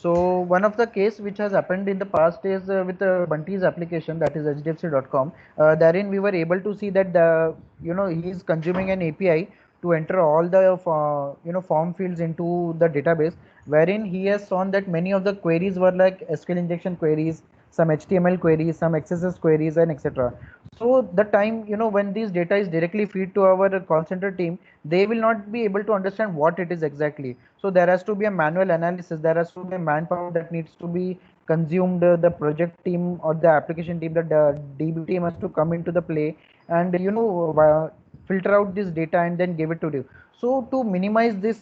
So one of the case which has happened in the past is with Bunty's application, that is HDFC.com. Therein we were able to see that he is consuming an API to enter all the form fields into the database, wherein he has shown that many of the queries were like SQL injection queries, some HTML queries, some XSS queries, and etc. So the time when these data is directly feed to our call center team, they will not be able to understand what it is exactly. So there has to be a manual analysis, there has to be a manpower that needs to be consumed. The project team or the application team, the DB team has to come into the play and filter out this data and then give it to you. So to minimize this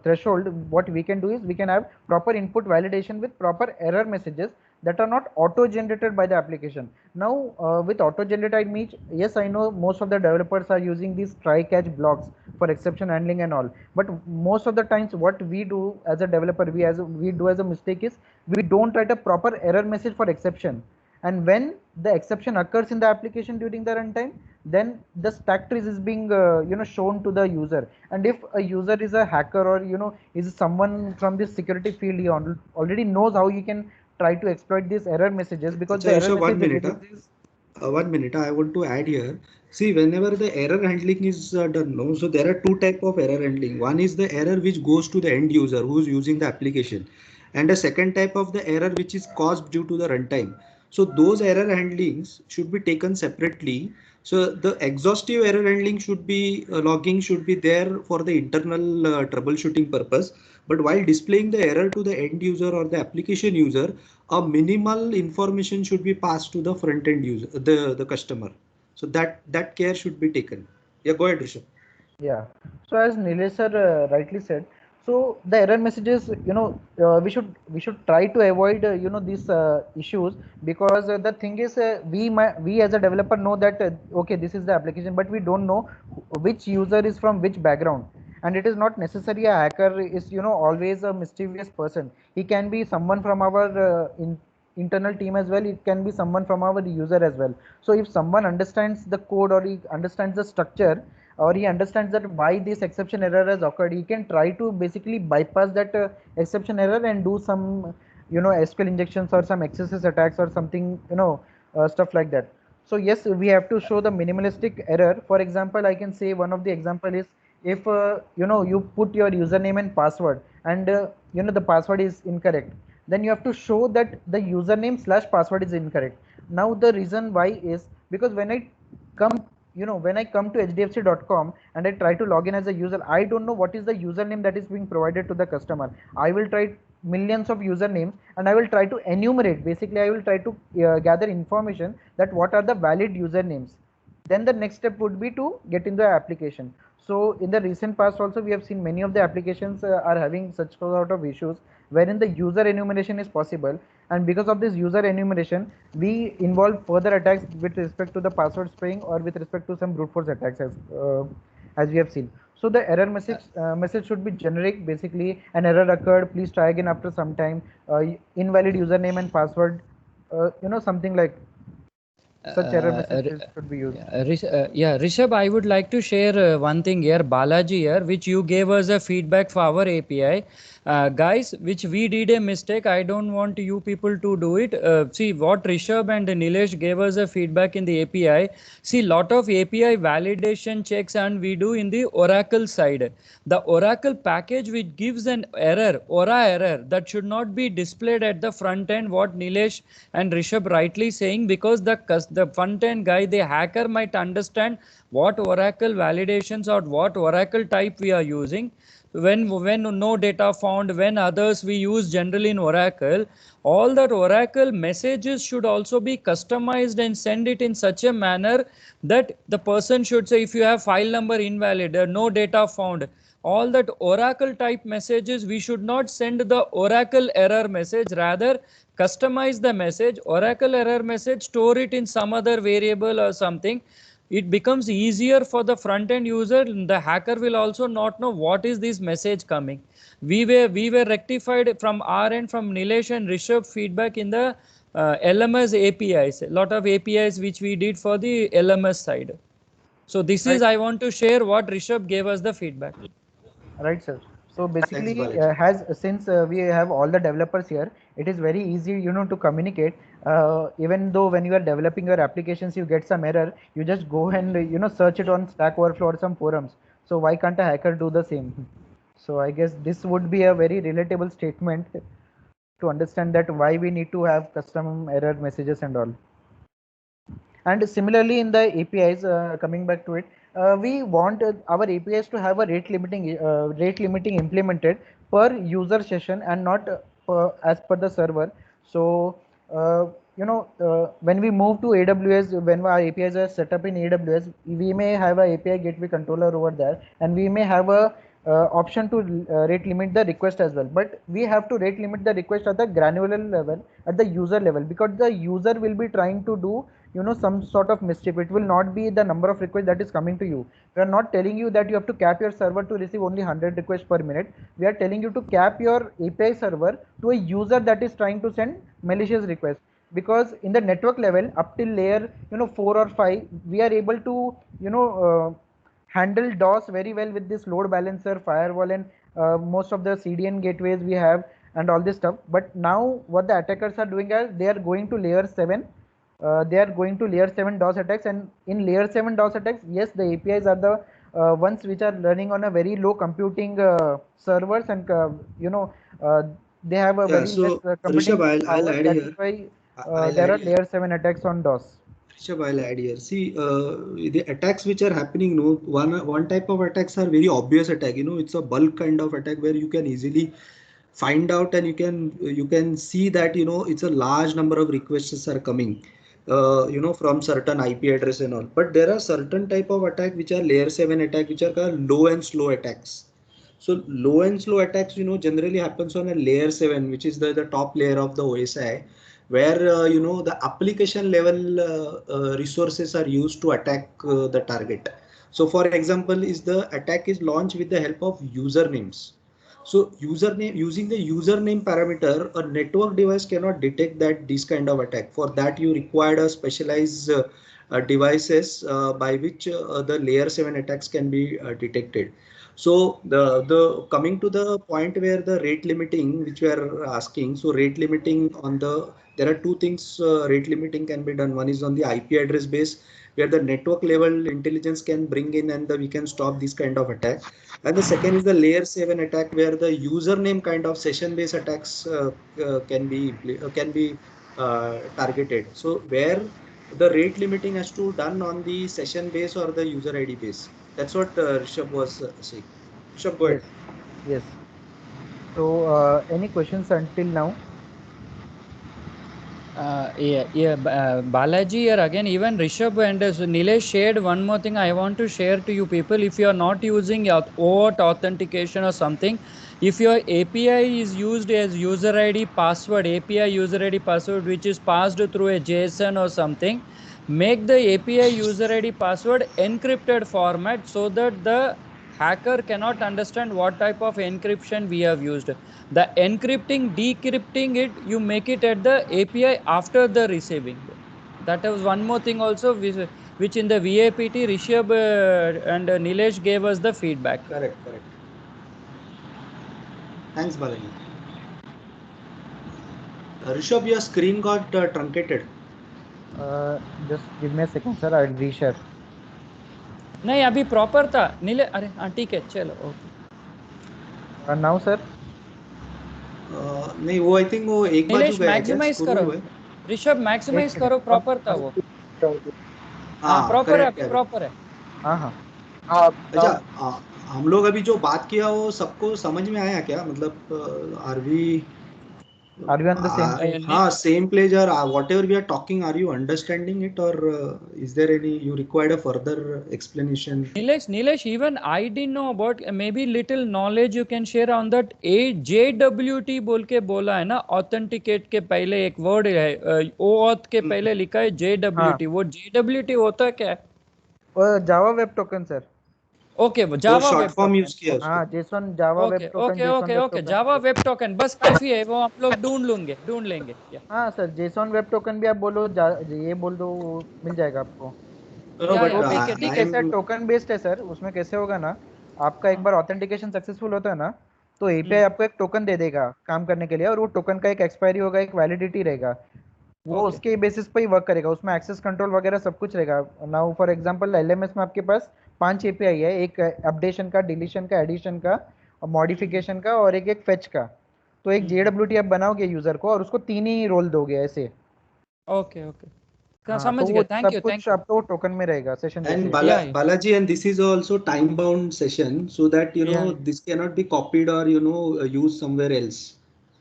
threshold, what we can do is we can have proper input validation with proper error messages that are not auto generated by the application. Now with auto generated means, yes, I know most of the developers are using these try catch blocks for exception handling and all, but most of the times what we do as a developer, we do as a mistake is we don't write a proper error message for exception, and when the exception occurs in the application during the runtime, then the stack trace is being shown to the user. And if a user is a hacker or is someone from this security field, he already knows how you can try to exploit these error messages, because Acha, the error Rishabh, message 1 minute. releases. 1 minute. I want to add here. See, whenever the error handling is done, no, so there are two type of error handling. One is the error which goes to the end user who's using the application, and the second type of the error which is caused due to the runtime. So those error handlings should be taken separately. So the exhaustive error handling should be logging should be there for the internal troubleshooting purpose. But while displaying the error to the end user or the application user, a minimal information should be passed to the front end user, the customer. So that care should be taken. Yeah, go ahead, Rishabh. Yeah. So as Nilesh sir rightly said, so the error messages, we should try to avoid these issues, because the thing is, we as a developer know that okay, this is the application, but we don't know which user is from which background. And it is not necessary a hacker is always a mischievous person. He can be someone from our internal team as well. It can be someone from our user as well. So if someone understands the code, or he understands the structure, or he understands that why this exception error has occurred, he can try to basically bypass that exception error and do some SQL injections or some XSS attacks or something, stuff like that. So yes, we have to show the minimalistic error. For example, I can say one of the example is, if you put your username and password, and the password is incorrect, then you have to show that the username slash password is incorrect. Now the reason why is because come when I come to hdfc.com and I try to log in as a user, I don't know what is the username that is being provided to the customer. I will try millions of usernames and I will try to enumerate. Basically, I will try to gather information that what are the valid usernames. Then the next step would be to get in the application. So in the recent past also, we have seen many of the applications are having such sort of issues wherein the user enumeration is possible, and because of this user enumeration, we involve further attacks with respect to the password spraying or with respect to some brute force attacks, as we have seen. So the error message should be generic. Basically, an error occurred, please try again after some time, invalid username and password, something like such error messages should be used. Yeah, Rishabh, I would like to share one thing here, Balaji here, which you gave us a feedback for our API. Guys, which we did a mistake. I don't want you people to do it. See what Rishabh and Nilesh gave us a feedback in the API. See, lot of API validation checks and we do in the Oracle side. The Oracle package which gives an error, Ora error, that should not be displayed at the front end, what Nilesh and Rishabh rightly saying, because the front end guy, the hacker might understand what Oracle validations or what Oracle type we are using. When no data found, when others we use generally in Oracle, all that Oracle messages should also be customized and send it in such a manner that the person should say, if you have file number invalid, no data found, all that Oracle type messages, we should not send the Oracle error message, rather customize the message, Oracle error message, store it in some other variable or something. It becomes easier for the front end user. The hacker will also not know what is this message coming. We were rectified from our end, from Nilesh and Rishabh feedback in the LMS APIs, a lot of APIs which we did for the LMS side. So this is, Right. I want to share what Rishabh gave us the feedback. Right, sir. So Thanks, basically, Balaji. has since we have all the developers here, it is very easy, to communicate. Even though when you are developing your applications, you get some error, you just go and search it on Stack Overflow or some forums. So why can't a hacker do the same? So I guess this would be a very relatable statement to understand that why we need to have custom error messages and all. And similarly, in the APIs, coming back to it, we want our APIs to have a rate limiting implemented per user session and not as per the server. So when we move to AWS, when our APIs are set up in AWS, we may have a API gateway controller over there, and we may have a option to rate limit the request as well. But we have to rate limit the request at the granular level, at the user level, because the user will be trying to do some sort of mischief. It will not be the number of requests that is coming to you. We are not telling you that you have to cap your server to receive only 100 requests per minute. We are telling you to cap your API server to a user that is trying to send malicious requests, because in the network level up till layer 4 or 5, we are able to handle DOS very well with this load balancer, firewall, and most of the CDN gateways we have and all this stuff. But now what the attackers are doing is they are going to layer 7. They are going to layer 7 DOS attacks, and in layer 7 DOS attacks, yes, the APIs are the ones which are running on a very low computing servers, and they have a Yeah, very less so Rishabh, computing I'll power. add That is here. why I'll there add are here. layer 7 attacks on DOS. Rishabh, I'll add here. See, the attacks which are happening, no, one type of attacks are very obvious attack. It's a bulk kind of attack where you can easily find out, and you can see that it's a large number of requests are coming, from certain IP address and all. But there are certain type of attack which are layer 7 attack, which are called low and slow attacks. So low and slow attacks, generally happens on a layer 7, which is the top layer of the OSI, where the application level resources are used to attack the target. So for example, is the attack is launched with the help of usernames. So username, using the username parameter, a network device cannot detect that this kind of attack. For that, you require a specialized devices by which the layer 7 attacks can be detected. So the coming to the point where the rate limiting, which we are asking, so rate limiting on the, there are two things rate limiting can be done. One is on the IP address base, where the network level intelligence can bring in, and we can stop this kind of attack. And the second is the layer 7 attack, where the username kind of session based attacks can be targeted. So where the rate limiting has to done on the session base or the user ID base. That's what Rishabh was saying. Rishabh, go Yes, ahead. yes. So any questions until now? Balaji here again. Even Rishabh and Nilesh shared one more thing I want to share to you people. If you are not using OAuth authentication or something, if your API is used as user ID password, API user ID password, which is passed through a JSON or something, make the API user ID password encrypted format so that the hacker cannot understand what type of encryption we have used. The encrypting, decrypting it, you make it at the API after the receiving. That was one more thing also, which in the VAPT, Rishabh and Nilesh gave us the feedback. Correct, correct. Thanks, Balaji. Rishabh, your screen got truncated. Just give me a second, sir. I'll reshare. नहीं अभी proper था नीले अरे हाँ ठीक है चलो okay Now, sir. नहीं, वो आई थिंक वो एक बाजू नीलेश गया है क्या, मैक्सिमाइज स्क्रू करो है? ऋषभ एक मैक्सिमाइज सेकंड करो प्रॉपर था वो हाँ हाँ, प्रॉपर है करेक्ट अभी है। प्रॉपर है हाँ, हाँ. अच्छा, हम लोग अभी जो बात किया वो सबको समझ में आया क्या? मतलब are we Are we on the same page? हाँ, सेम प्लेज, और whatever we are talking, are you understanding it, और is there any you required a further explanation? Nilesh, even I didn't know about, maybe little knowledge you can share on that. JWT बोल के बोला है ना, authenticate के पहले एक word है, OAuth के पहले लिखा है हाँ. JWT. वो JWT होता क्या है? Java Web Token, sir. Okay वो Java short web form token. Use किया उसको। हाँ, JSON Java okay Web Token, okay JSON okay Web okay Token. Java web token बस काफी है, वो हम लोग ढूंढ लेंगे. हाँ सर, JSON Web Token भी आप बोलो, ये बोल दो, मिल जाएगा आपको. नो, बट वो ठीक बेसिकली है. कैसे टोकन बेस्ड है सर. उसमें कैसे होगा ना, आपका एक बार ऑथेंटिकेशन सक्सेसफुल होता है ना, तो एपीआई आपको एक टोकन दे देगा काम करने के लिए, और वो टोकन का एक एक्सपायरी होगा, एक वैलिडिटी रहेगा, वो Okay. उसके बेसिस पे ही वर्क करेगा, उसमें एक्सेस कंट्रोल वगैरह सब कुछ रहेगा। नाउ फॉर एग्जांपल एलएमएस में आपके पास 5 एपीआई है, एक अपडेशन का, डिलीशन का, एडिशन का, मॉडिफिकेशन का, और एक एक फेच का। तो एक जेडब्ल्यूटी आप बनाओगे यूजर को और उसको 3 ही रोल दोगे ऐसे। Okay. Okay. हाँ, तो समझ वो गया, थैंक सब यू, कुछ थैंक यू। आपका वो टोकन में रहेगा सेशन And जैसे। Yeah, yeah, Balaji, and this is also time bound session, so that yeah. this cannot be copied or used somewhere else.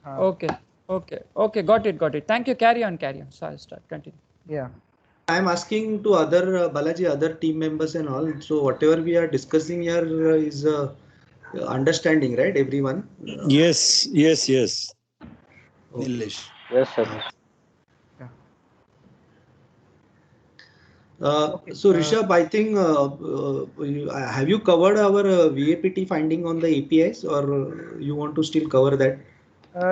हाँ, Okay, okay, okay, got it, got it. Thank you. Carry on, carry on. Sorry, start, continue. या I am asking to other Balaji, other team members and all. So whatever we are discussing here is understanding, right? Everyone. Yes, yes, yes. Okay. Nilesh. Yes, sir. Okay. So Rishabh, I think have you covered our VAPT finding on the APIs, or you want to still cover that?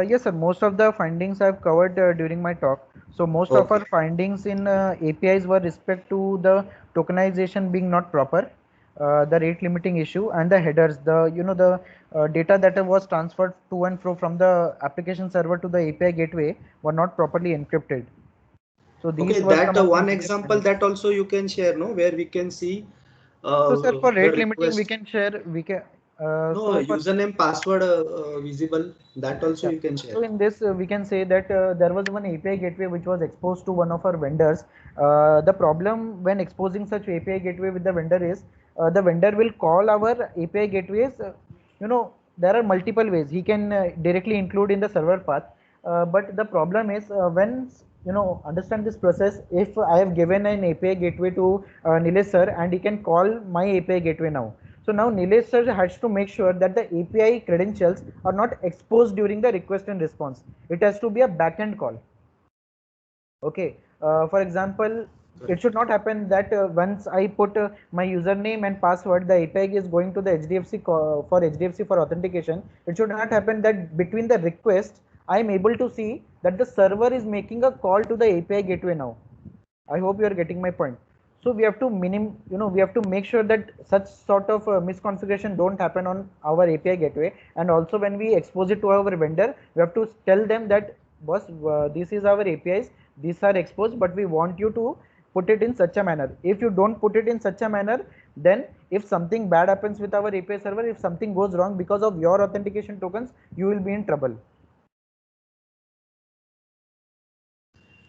Yes, sir. Most of the findings I've covered during my talk. So most of Okay. our findings in APIs were respect to the tokenization being not proper, the rate limiting issue, and the headers. The data that was transferred to and fro from the application server to the API gateway were not properly encrypted. So Okay, these were that some of the one major example findings. that also you can share, no, where we can see So sir, for the rate limiting, we request. can share. We can. No, So for username, password visible. That also Yeah. you can share. So in this, we can say that there was one API gateway which was exposed to one of our vendors. The problem when exposing such API gateway with the vendor is the vendor will call our API gateways. There are multiple ways he can directly include in the server path. But the problem is when understand this process. If I have given an API gateway to Nilesh sir and he can call my API gateway now. So now Nilesh sir has to make sure that the API credentials are not exposed during the request and response. It has to be a backend call. Okay. For example, it should not happen that once I put my username and password, the API is going to the HDFC for HDFC for authentication. It should not happen that between the request, I am able to see that the server is making a call to the API gateway now. I hope you are getting my point. So we have to we have to make sure that such sort of misconfiguration don't happen on our API gateway. And also when we expose it to our vendor, we have to tell them that, boss, this is our APIs, these are exposed, but we want you to put it in such a manner. If you don't put it in such a manner, then if something bad happens with our API server, if something goes wrong because of your authentication tokens, you will be in trouble.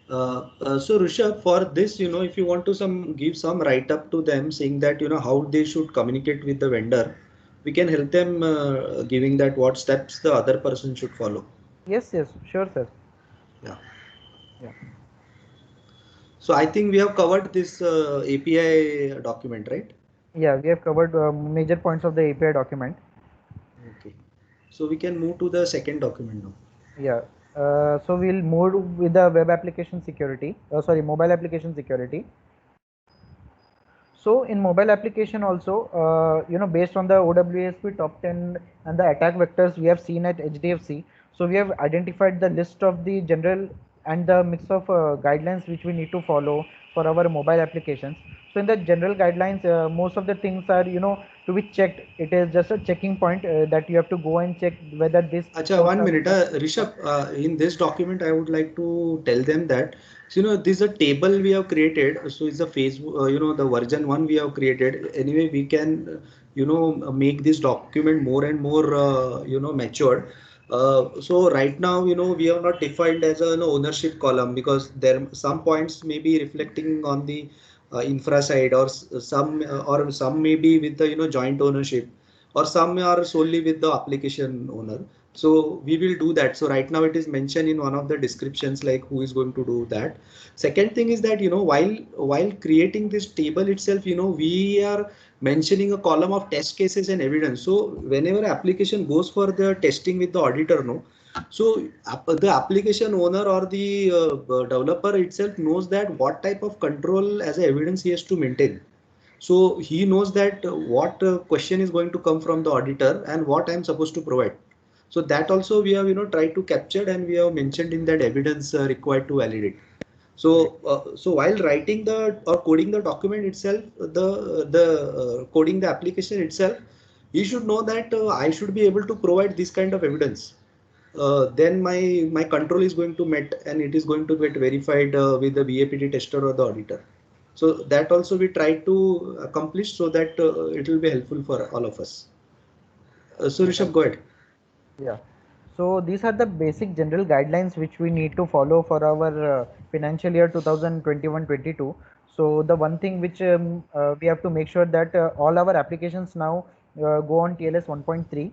So Rishabh, for this, if you want to give some write up to them saying that, how they should communicate with the vendor, we can help them giving that what steps the other person should follow. Yes, sure, sir. Yeah. Yeah. So I think we have covered this API document, right? Yeah, we have covered major points of the API document. Okay. So we can move to the second document now. Yeah. So we'll move with the web application security. Mobile application security. So in mobile application also, based on the OWASP top 10 and the attack vectors we have seen at HDFC, so we have identified the list of the general and the mix of guidelines which we need to follow for our mobile applications. So in the general guidelines, most of the things are, to be checked. It is just a checking point that you have to go and check whether this. Acha, 1 minute, Rishabh, in this document, I would like to tell them that, so, this is a table we have created. So it's a Facebook, the version 1 we have created. Anyway, we can, make this document more and more, matured. So right now, we have not defined as an ownership column because there some points may be reflecting on the infra side, or some may be with the joint ownership, or some are solely with the application owner. So we will do that. So right now it is mentioned in one of the descriptions, like who is going to do that. Second thing is that, while creating this table itself, we are mentioning a column of test cases and evidence. So whenever application goes for the testing with the auditor, so the application owner or the developer itself knows that what type of control as a evidence he has to maintain. So he knows that what question is going to come from the auditor and what I'm supposed to provide. So that also we have tried to capture, and we have mentioned in that evidence required to validate. So while writing the or coding the document itself, the coding the application itself, he should know that I should be able to provide this kind of evidence. Then my control is going to met and it is going to get verified with the BAPT tester or the auditor. So that also we try to accomplish so that it will be helpful for all of us. So Rishabh, go ahead. Yeah. So these are the basic general guidelines which we need to follow for our financial year 2021-22. So the one thing which we have to make sure that all our applications now go on TLS 1.3.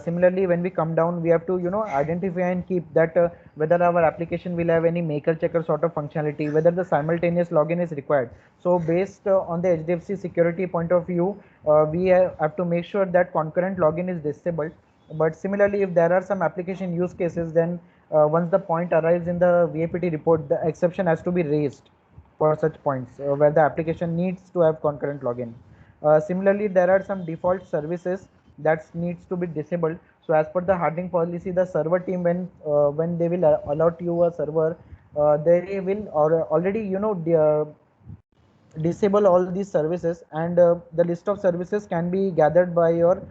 Similarly, when we come down, we have to identify and keep that whether our application will have any maker checker sort of functionality, whether the simultaneous login is required. So based on the HDFC security point of view, we have to make sure that concurrent login is disabled. But similarly, if there are some application use cases, then once the point arrives in the VAPT report, the exception has to be raised for such points where the application needs to have concurrent login. Similarly, there are some default services that needs to be disabled. So as per the hardening policy, the server team, when they will allot you a server, they will already disable all these services, and the list of services can be gathered by your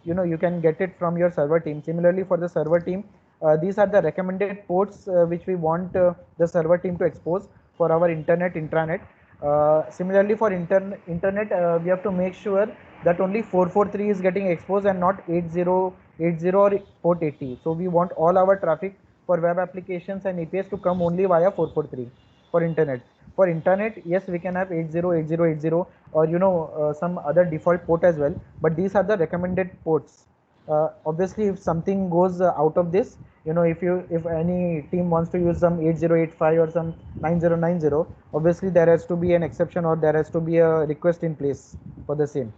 you can get it from your server team. Similarly, for the server team, these are the recommended ports which we want the server team to expose for our internet intranet. Similarly, for internet, we have to make sure that only 443 is getting exposed and not 8080 or port 80. So we want all our traffic for web applications and APIs to come only via 443 for internet. For internet, yes, we can have 808080 or some other default port as well, but these are the recommended ports. Obviously, if something goes out of this, if any team wants to use some 8085 or some 9090, obviously there has to be an exception or there has to be a request in place for the same.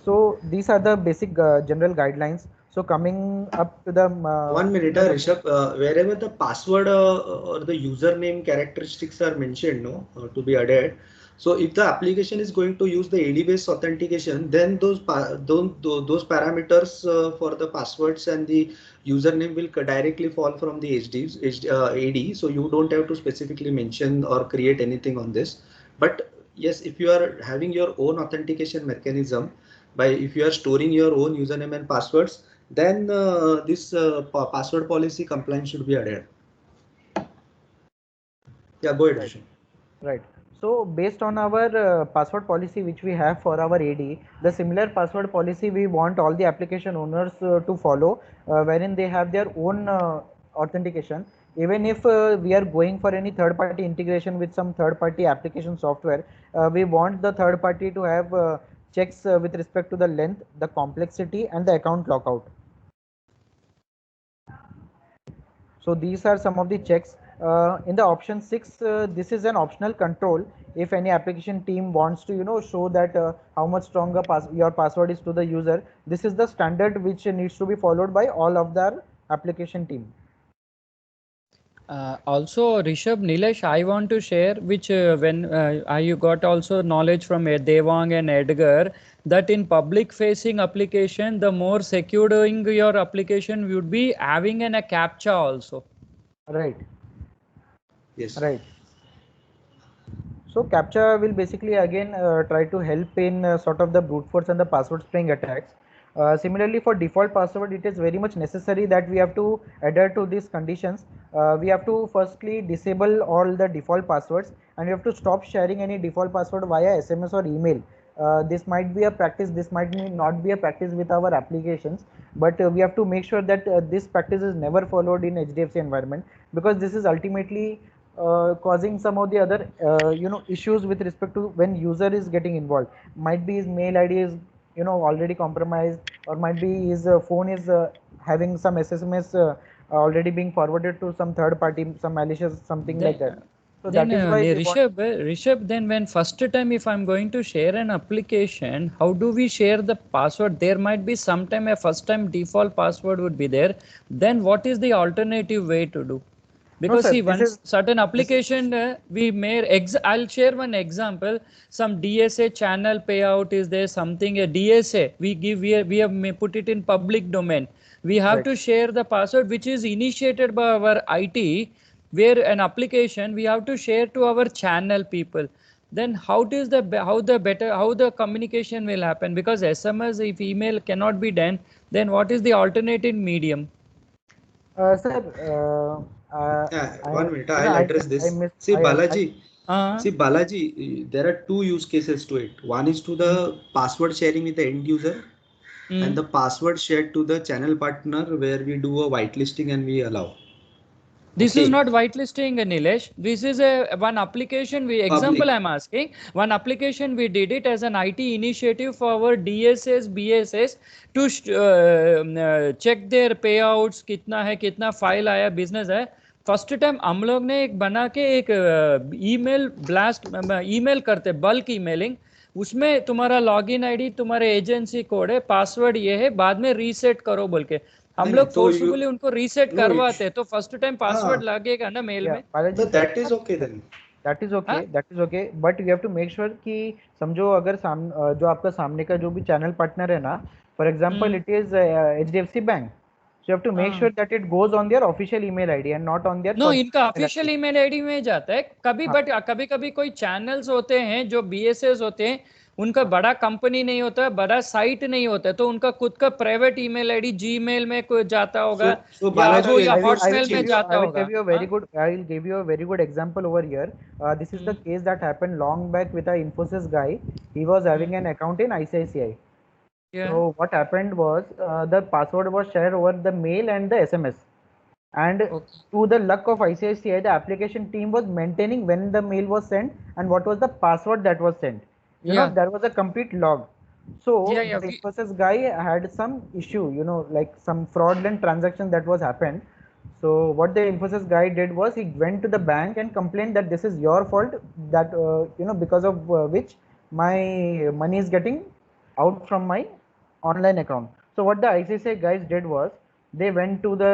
So these are the basic general guidelines. So coming up to the 1 minute, Rishabh, wherever the password or the username characteristics are mentioned, no, to be added. So if the application is going to use the AD-based authentication, then those parameters for the passwords and the username will directly fall from the AD. So you don't have to specifically mention or create anything on this. But yes, if you are having your own authentication mechanism, if you are storing your own username and passwords, then this password policy compliance should be added. Yeah, go ahead, Rishabh. Right. So based on our password policy which we have for our AD, the similar password policy we want all the application owners to follow, wherein they have their own authentication. Even if we are going for any third-party integration with some third-party application software, we want the third party to have checks with respect to the length, the complexity, and the account lockout. So these are some of the checks. In the option 6, this is an optional control. If any application team wants to show that how much stronger your password is to the user, this is the standard which needs to be followed by all of their application team. Also, Rishabh, Nilesh, I want to share which when you got also knowledge from Devang and Edgar that in public facing application, the more securing your application would be having a CAPTCHA also. Right. Yes. Right. So CAPTCHA will basically again try to help in sort of the brute force and the password spraying attacks. Similarly, for default password, it is very much necessary that we have to adhere to these conditions. We have to firstly disable all the default passwords, and we have to stop sharing any default password via SMS or email. This might be a practice, this might not be a practice with our applications, but we have to make sure that this practice is never followed in HDFC environment, because this is ultimately causing some of the other issues with respect to when user is getting involved. Might be his mail ID is already compromised, or might be his phone is having some SMS already being forwarded to some third party, some malicious something like that. So then that is why Rishabh, then when first time if I'm going to share an application, how do we share the password? There might be sometime a first time default password would be there. Then what is the alternative way to do? Because sir, see, once certain application we may I'll share one example. Some DSA channel payout is there, something a DSA we have may put it in public domain. We have to share the password which is initiated by our IT, where an application we have to share to our channel people. then how the communication will happen? Because SMS, if email cannot be done, then what is the alternative medium? Sir, Yeah, I, 1 minute. I'll address I this. miss, See, I Balaji. Uh, See, Balaji, there are two use cases to it. One is to mm, the password sharing with the end user, and mm. the password shared to the channel partner where we do a whitelisting and we allow. This is Okay. not whitelisting, Nilesh. This is a one application. Example, Public. I'm asking one application. We did it as an IT initiative for our DSS, BSS to check their payouts, कितना है, कितना file आया, business है. First time हम लोग ने एक बना के एक ईमेल ब्लास्ट ईमेल करते बल्क ईमेलिंग. उसमें तुम्हारा लॉगिन आईडी, तुम्हारे एजेंसी कोड है, पासवर्ड ये है, बाद में रीसेट करो बोल के हम नहीं नहीं लोग तो यू फोर्सफुली उनको रीसेट नो करवाते. तो फर्स्ट टाइम पासवर्ड हाँ लगेगा ना मेल yeah, में. Balaji तो sir, that is okay then. that is okay, हाँ that is okay, but you have to make sure कि समझो अगर जो आपका सामने का जो भी चैनल पार्टनर है ना, for example it is HDFC bank, so you have to make हाँ sure that it goes on their official email ID and not on their no इनका personal email official ID. Email ID में जाता है कभी, हाँ but कभी कभी कोई चैनल्स होते हैं जो बीएसएस होते हैं, उनका हाँ बड़ा कंपनी नहीं होता है, बड़ा साइट नहीं होता है, तो उनका खुद का प्राइवेट ईमेल आईडी जीमेल में कोई जाता सो होगा सो या बालाजी अगो या I will हॉटमेल में give you जाता होगा. हाँ I will give you a very good example over here. This is the hmm, case that happened long back with a Infosys guy. He was having an account in ICICI. क्या So what happened was the password was shared over the mail and the SMS. And okay to the luck of ICICI, the application team was maintaining when the mail was sent and what was the password that was sent. You know, या there was a complete log. So या the Infosys guy had some issue, you know, like some fraudulent transaction that was happened. So what the Infosys guy did was he went to the bank and complained that this is your fault, that because of which my money is getting out from my online account. So what the ICICI guys did was they went to the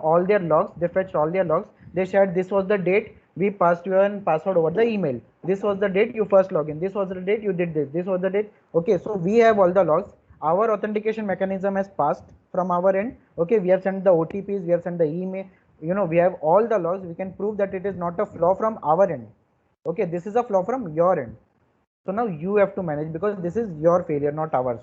all their logs, they fetched all their logs, they shared this was the date we passed your password over the email, this was the date you first login, this was the date you did this was the date. Okay, so we have all the logs, our authentication mechanism has passed from our end. Okay, we have sent the OTPs, we have sent the email, we have all the logs, we can prove that it is not a flaw from our end. Okay, this is a flaw from your end. So now you have to manage because this is your failure, not ours.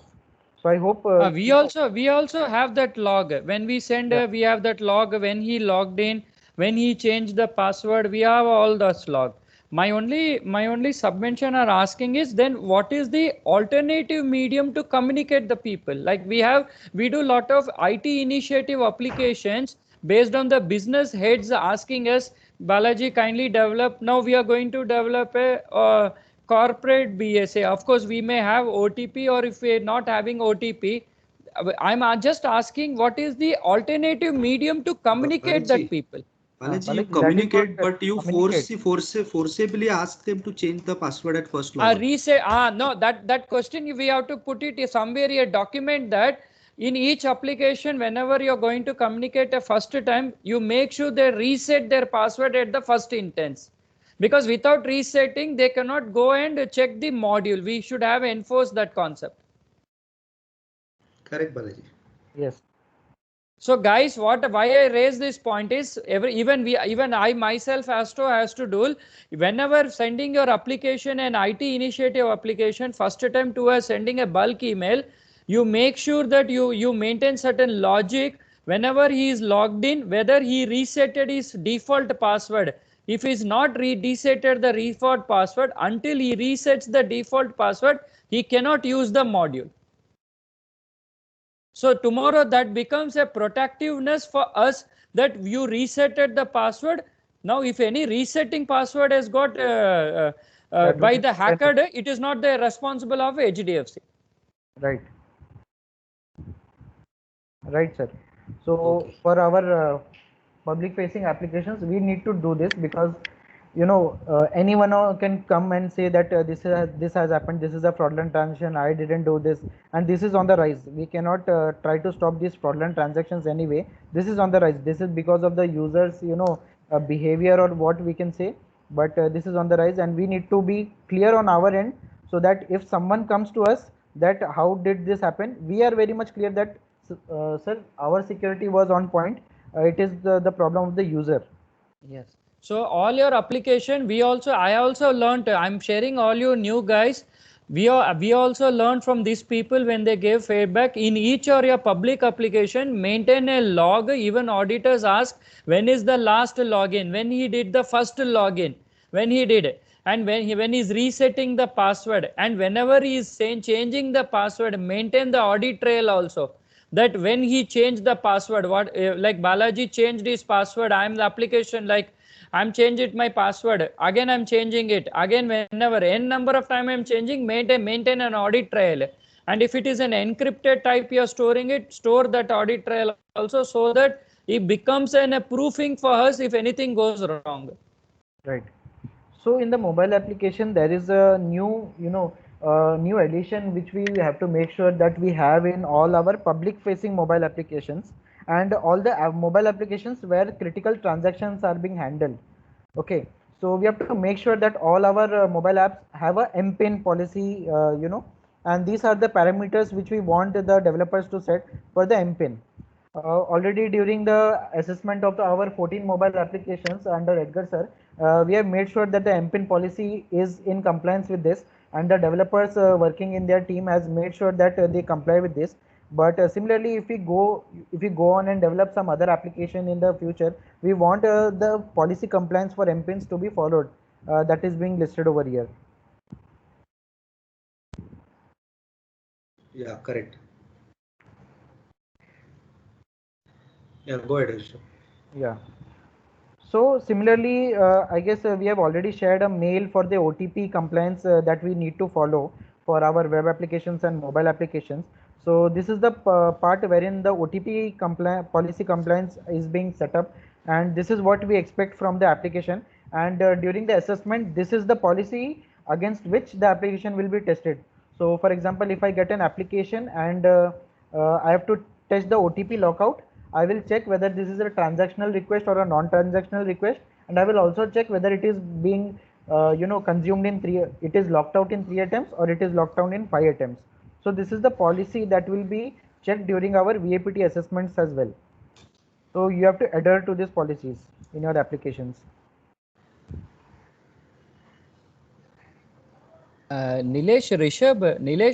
So I hope we also have that log when we send yeah. we have that log when he logged in, when he changed the password, we have all those log. My only submission are asking is then what is the alternative medium to communicate the people? Like we do lot of IT initiative applications based on the business heads asking us, Balaji kindly develop. Now we are going to develop a corporate BSA. Of course, we may have OTP, or if we're not having OTP, I'm just asking what is the alternative medium to communicate Balaji, that people? Balaji, you Balaji, that is not communicate, but you communicate. forcibly ask them to change the password at first login. Reset. No, that question we have to put it somewhere here. Document that in each application, whenever you're going to communicate a first time, you make sure they reset their password at the first instance. Because without resetting, they cannot go and check the module. We should have enforced that concept. Correct, Balaji. Yes. So guys, why I raise this point is even I myself has to do, whenever sending your application and IT initiative application first time to us sending a bulk email, you make sure that you maintain certain logic whenever he is logged in, whether he resetted his default password. If he is not resetted the default password, until he resets the default password, he cannot use the module. So tomorrow that becomes a protectiveness for us that you resetted the password. Now if any resetting password has got by the hacker, it is not the responsible of HDFC. Right. Right, sir. So Okay. for our public facing applications, we need to do this because anyone can come and say that this has happened, this is a fraudulent transaction, I didn't do this, and this is on the rise. We cannot try to stop these fraudulent transactions anyway. This is on the rise. This is because of the users behavior, or what we can say, but this is on the rise, and we need to be clear on our end so that if someone comes to us that how did this happen, we are very much clear that sir, our security was on point. It is the problem of the user. Yes. So all your application, I also learned, I'm sharing all you new guys. We also learned from these people when they gave feedback. In each or your public application, maintain a log. Even auditors ask, when is the last login? When he did the first login? When he did it? And when he's resetting the password, and whenever he is changing the password, maintain the audit trail also. That when he changed the password, what like Balaji changed his password, I'm the application, like I'm changing my password, again I'm changing it, again whenever n number of time I'm changing, maintain an audit trail. And if it is an encrypted type you're storing it, store that audit trail also, so that it becomes a proofing for us if anything goes wrong. Right. So in the mobile application, there is a new, new addition which we have to make sure that we have in all our public-facing mobile applications and all the mobile applications where critical transactions are being handled. Okay. So we have to make sure that all our mobile apps have a MPIN policy, and these are the parameters which we want the developers to set for the MPIN. Already during the assessment of our 14 mobile applications under Edgar sir, we have made sure that the MPIN policy is in compliance with this, and the developers working in their team has made sure that they comply with this. But similarly, if we go on and develop some other application in the future, we want the policy compliance for MPINs to be followed. That is being listed over here. Yeah, correct. Yeah, go ahead, Rishabh. Yeah. So similarly, I guess we have already shared a mail for the OTP compliance that we need to follow for our web applications and mobile applications. So this is the part wherein the OTP policy compliance is being set up, and this is what we expect from the application. And during the assessment, this is the policy against which the application will be tested. So for example, if I get an application and I have to test the OTP lockout, I will check whether this is a transactional request or a non-transactional request, and I will also check whether it is being consumed in it is locked out in 3 attempts or it is locked down in 5 attempts. So this is the policy that will be checked during our VAPT assessments as well. So you have to adhere to these policies in your applications. Nilesh,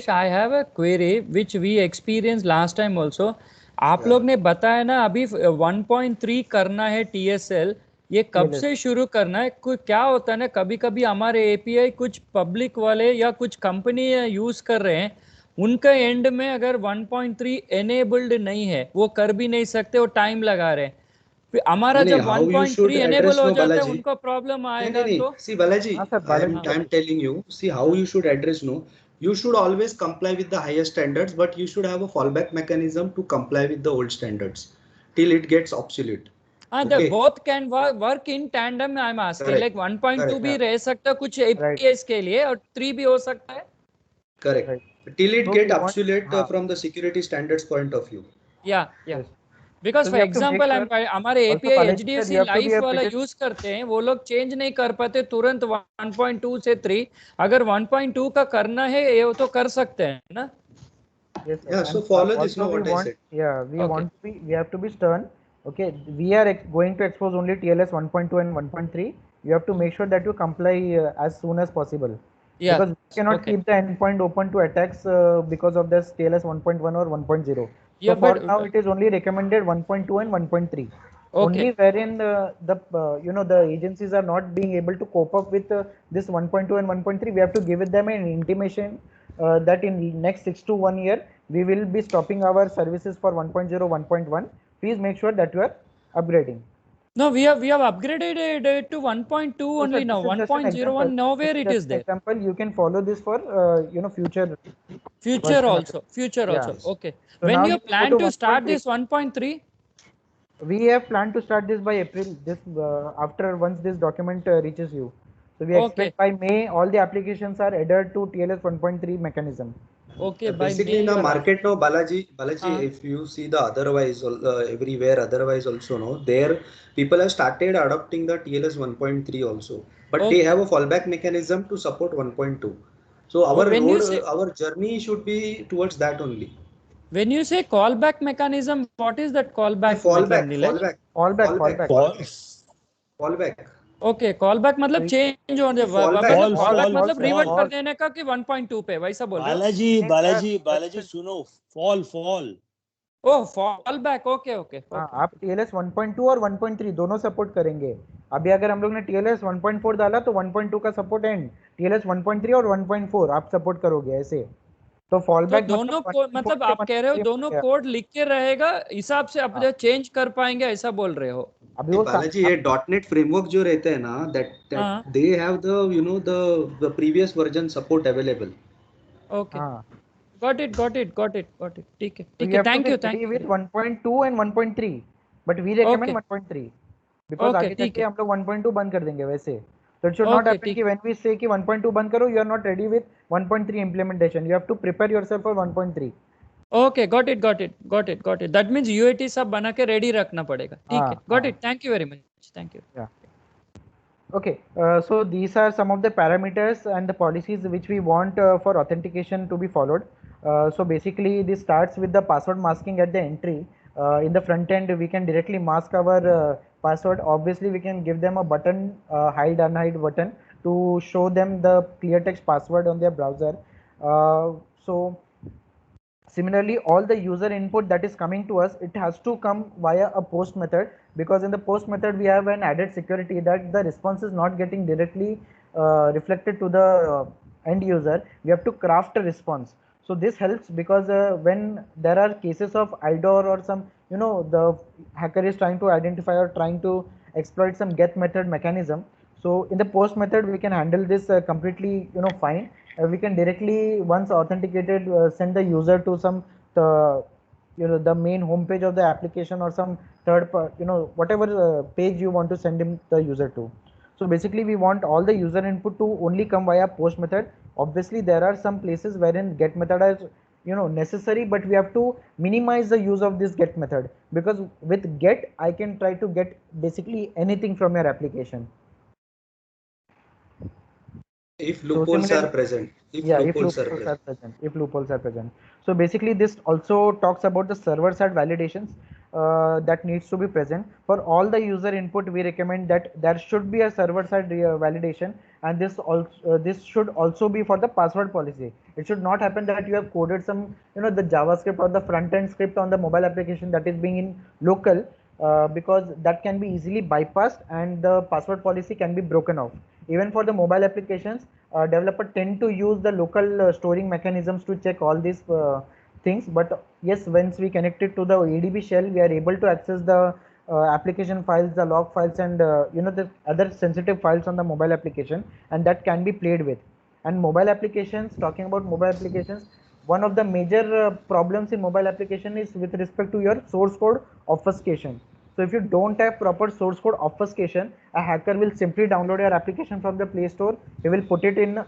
I have a query which we experienced last time also. आप लोग ने बताया ना अभी 1.3 करना है TSL, ये कब से शुरू करना है? क्या होता है ना, कभी कभी हमारे API कुछ पब्लिक वाले या कुछ कंपनी यूज कर रहे हैं, उनका एंड में अगर 1.3 एनेबल्ड नहीं है, वो कर भी नहीं सकते, वो टाइम लगा रहे हैं. हमारा जब 1.3 एनेबल हो जाता है उनको प्रॉब्लम आएगा. तो see Balaji, I'm telling you, see how you should address. No, you should always comply with the highest standards, but you should have a fallback mechanism to comply with the old standards till it gets obsolete. Okay. Both can work in tandem. I'm asking. Correct. Like 1.2 भी रह सकता कुछ APIs के लिए और 3 भी हो सकता है. Correct. Till it get obsolete from the security standards point of view. Yeah. Because for example, हमारे API HDFC Life वाला यूज करते हैं, वो लोग चेंज नहीं कर पाते तुरंत 1.2 से 3. अगर 1.2 का करना है ये तो कर सकते हैं ना. Yes, yeah, so follow this. No, what I said. Yeah, we have to be stern. Okay, we are going to expose only TLS 1.2 and 1.3. You have to make sure that you comply as soon as possible. Yeah. Because we cannot keep the endpoint open to attacks because of this TLS 1.1 or 1.0. Yeah, so for now it is only recommended 1.2 and 1.3. Okay. Only wherein the agencies are not being able to cope up with this 1.2 and 1.3, we have to give them an intimation that in next 6 to 1 year we will be stopping our services for 1.0, 1.1. Please make sure that you are upgrading. No, we have upgraded it to 1.2 only now. 1.01 nowhere it is there. Example, you can follow this for future. Future also. Okay. So when you plan to start this 1.3? We have planned to start this by April. This after once this document reaches you. So we expect by May all the applications are adhered to TLS 1.3 mechanism. Okay. Basically in the market now, Balaji, if you see the otherwise everywhere otherwise also no, there people have started adopting the TLS 1.3 also, but they have a fallback mechanism to support 1.2. So our journey should be towards that only. When you say callback mechanism, what is that callback? Fallback. Fallback. Okay call back मतलब change होने Fallback- call back मतलब fall, revert कर fall. देने का कि 1.2 पे वैसा बोल रहे हो? Balaji, सुनो. Fall. ओह फॉल बैक, ओके ओके हाँ, ओके। आप TLS 1.2 और 1.3 दोनों सपोर्ट करेंगे। अभी अगर हम लोग ने TLS 1.4 डाला तो 1.2 का सपोर्ट एंड, TLS 1.3 और 1.4 आप सपोर्ट करोगे ऐसे। तो फॉल तो बैक दोनों मतलब कोड 1.4 मतलब से आप कह रहे हो 1.3 दोनों हो गया। कोड लिख के रहेगा हिसाब से आप हाँ, चेंज कर पाएंगे ऐसा बोल रहे हो? अभी वो बालाजी, ये .NET फ्रेमवर्क जो रहते हैं ना, that हाँ they have the previous version support available. Okay हाँ, गॉट इट so ठीक you है, have to be thank ready you with very 1.2 and 1.3, but we recommend okay 1.3 because okay आगे ठीक जाके है हम लोग 1.2 बंद कर देंगे वैसे। So it should not okay happen ठीक कि when we say कि 1.2 बंद करो, you are not ready with 1.3 implementation. You have to prepare yourself for 1.3. Okay got it that means UAT सब बना के रेडी रखना पड़ेगा, ठीक है, हाँ गॉट हाँ, it, thank you very much, thank you. yeah. Okay, so these are some of the parameters and the policies which we want for authentication to be followed. So basically, this starts with the password masking at the entry. In the front end, we can directly mask our password. Obviously, we can give them a button, hide unhide button, to show them the clear text password on their browser. So similarly, all the user input that is coming to us, it has to come via a post method, because in the post method we have an added security that the response is not getting directly reflected to the end user. We have to craft a response. So this helps because when there are cases of IDOR or some, the hacker is trying to identify or trying to exploit some get method mechanism. So in the post method, we can handle this completely, fine. We can directly, once authenticated, send the user to some, the, the main homepage of the application or some third, whatever page you want to send him the user to. So basically, we want all the user input to only come via post method. Obviously, there are some places wherein get method is, necessary, but we have to minimize the use of this get method, because with get I can try to get basically anything from your application. If So loopholes are similarly, present. If yeah, if loopholes are loopholes are present. present, so basically this also talks about the server side validations that needs to be present for all the user input. We recommend that there should be a server side validation, and this should also be for the password policy. It should not happen that you have coded some, the JavaScript or the front end script on the mobile application that is being in local, because that can be easily bypassed and the password policy can be broken off. Even for the mobile applications, developers tend to use the local storing mechanisms to check all these things. But yes, once we connect it to the ADB shell, we are able to access the application files, the log files, and the other sensitive files on the mobile application, and that can be played with. And mobile applications, talking about mobile applications, one of the major problems in mobile application is with respect to your source code obfuscation. So if you don't have proper source code obfuscation, a hacker will simply download your application from the Play Store. He will put it in,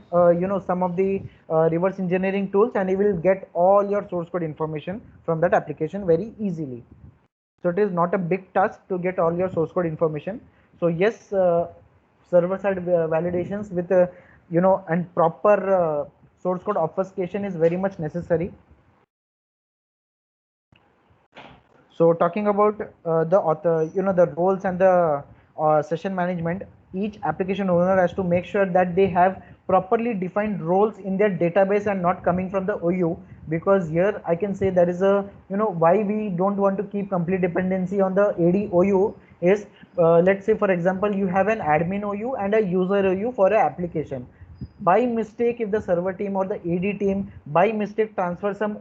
some of the reverse engineering tools, and he will get all your source code information from that application very easily. So it is not a big task to get all your source code information. So yes, server side validations with, and proper source code obfuscation is very much necessary. So talking about the author, the roles and the session management, each application owner has to make sure that they have properly defined roles in their database and not coming from the OU, because here I can say there is a, why we don't want to keep complete dependency on the AD OU is, let's say for example, you have an admin OU and a user OU for an application. By mistake, if the server team or the AD team by mistake transfer some,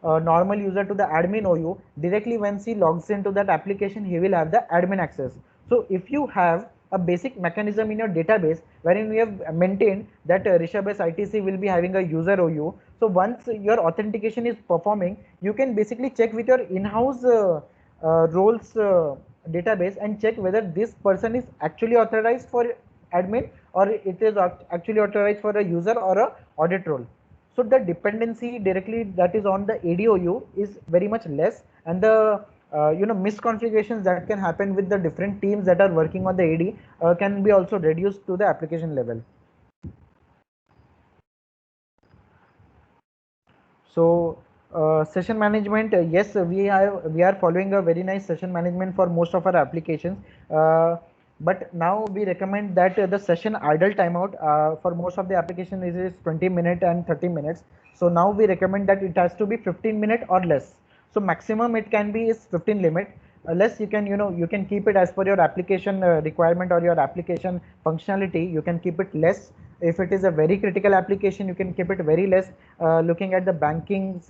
normal user to the admin OU, directly once he logs into that application, he will have the admin access. So if you have a basic mechanism in your database wherein we have maintained that Rishabh ITC will be having a user OU, so once your authentication is performing, you can basically check with your in-house roles database and check whether this person is actually authorized for admin or it is actually authorized for a user or a audit role. So the dependency directly that is on the ADOU is very much less, and the misconfigurations that can happen with the different teams that are working on the AD can be also reduced to the application level. So session management, yes, we are following a very nice session management for most of our applications. but now we recommend that the session idle timeout for most of the application is 20 minutes and 30 minutes. So now we recommend that it has to be 15 minutes or less. So maximum it can be is 15 limit. Less you can, you can keep it as per your application requirement or your application functionality. You can keep it less. If it is a very critical application, you can keep it very less. Looking at the bankings,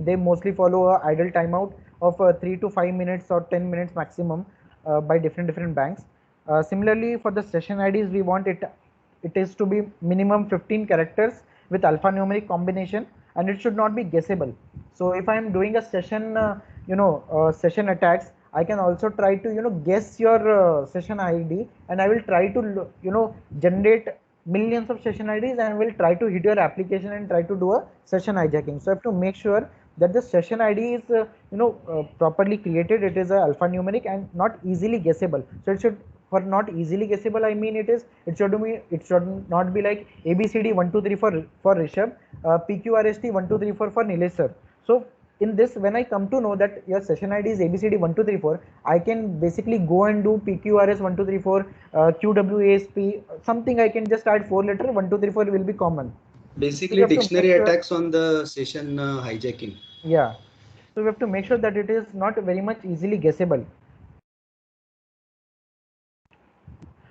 they mostly follow a idle timeout of 3 to 5 minutes or 10 minutes maximum by different banks. Similarly, for the session IDs, we want it is to be minimum 15 characters with alphanumeric combination, and it should not be guessable. So if I am doing a session, session attacks, I can also try to guess your session ID, and I will try to generate millions of session IDs and will try to hit your application and try to do a session hijacking. So I have to make sure that the session ID is properly created. It is a alphanumeric and not easily guessable. So it should, for not easily guessable, I mean it should not be like ABCD 123 for Rishabh, PQRST 1234 for Nilesh sir. So in this, when I come to know that your session ID is ABCD 1234, I can basically go and do PQRS 1234, QWASP, something I can just add 4-letter 1234 will be common. Basically, So dictionary attacks on the session hijacking. Yeah. So we have to make sure that it is not very much easily guessable.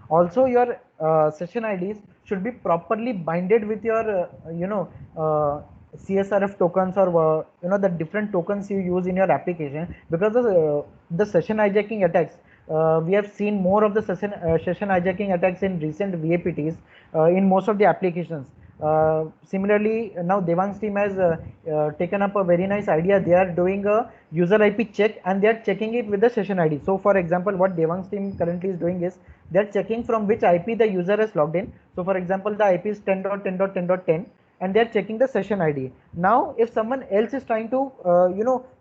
Also, your session IDs should be properly binded with your, CSRF tokens or the different tokens you use in your application, because of the session hijacking attacks. We have seen more of the session hijacking attacks in recent VAPTs in most of the applications. Similarly, now Devang's team has taken up a very nice idea. They are doing a user IP check and they are checking it with the session ID. So, for example, what Devang's team currently is doing is they are checking from which IP the user has logged in. So, for example, the IP is 10.10.10.10 and they are checking the session ID. Now, if someone else is trying to,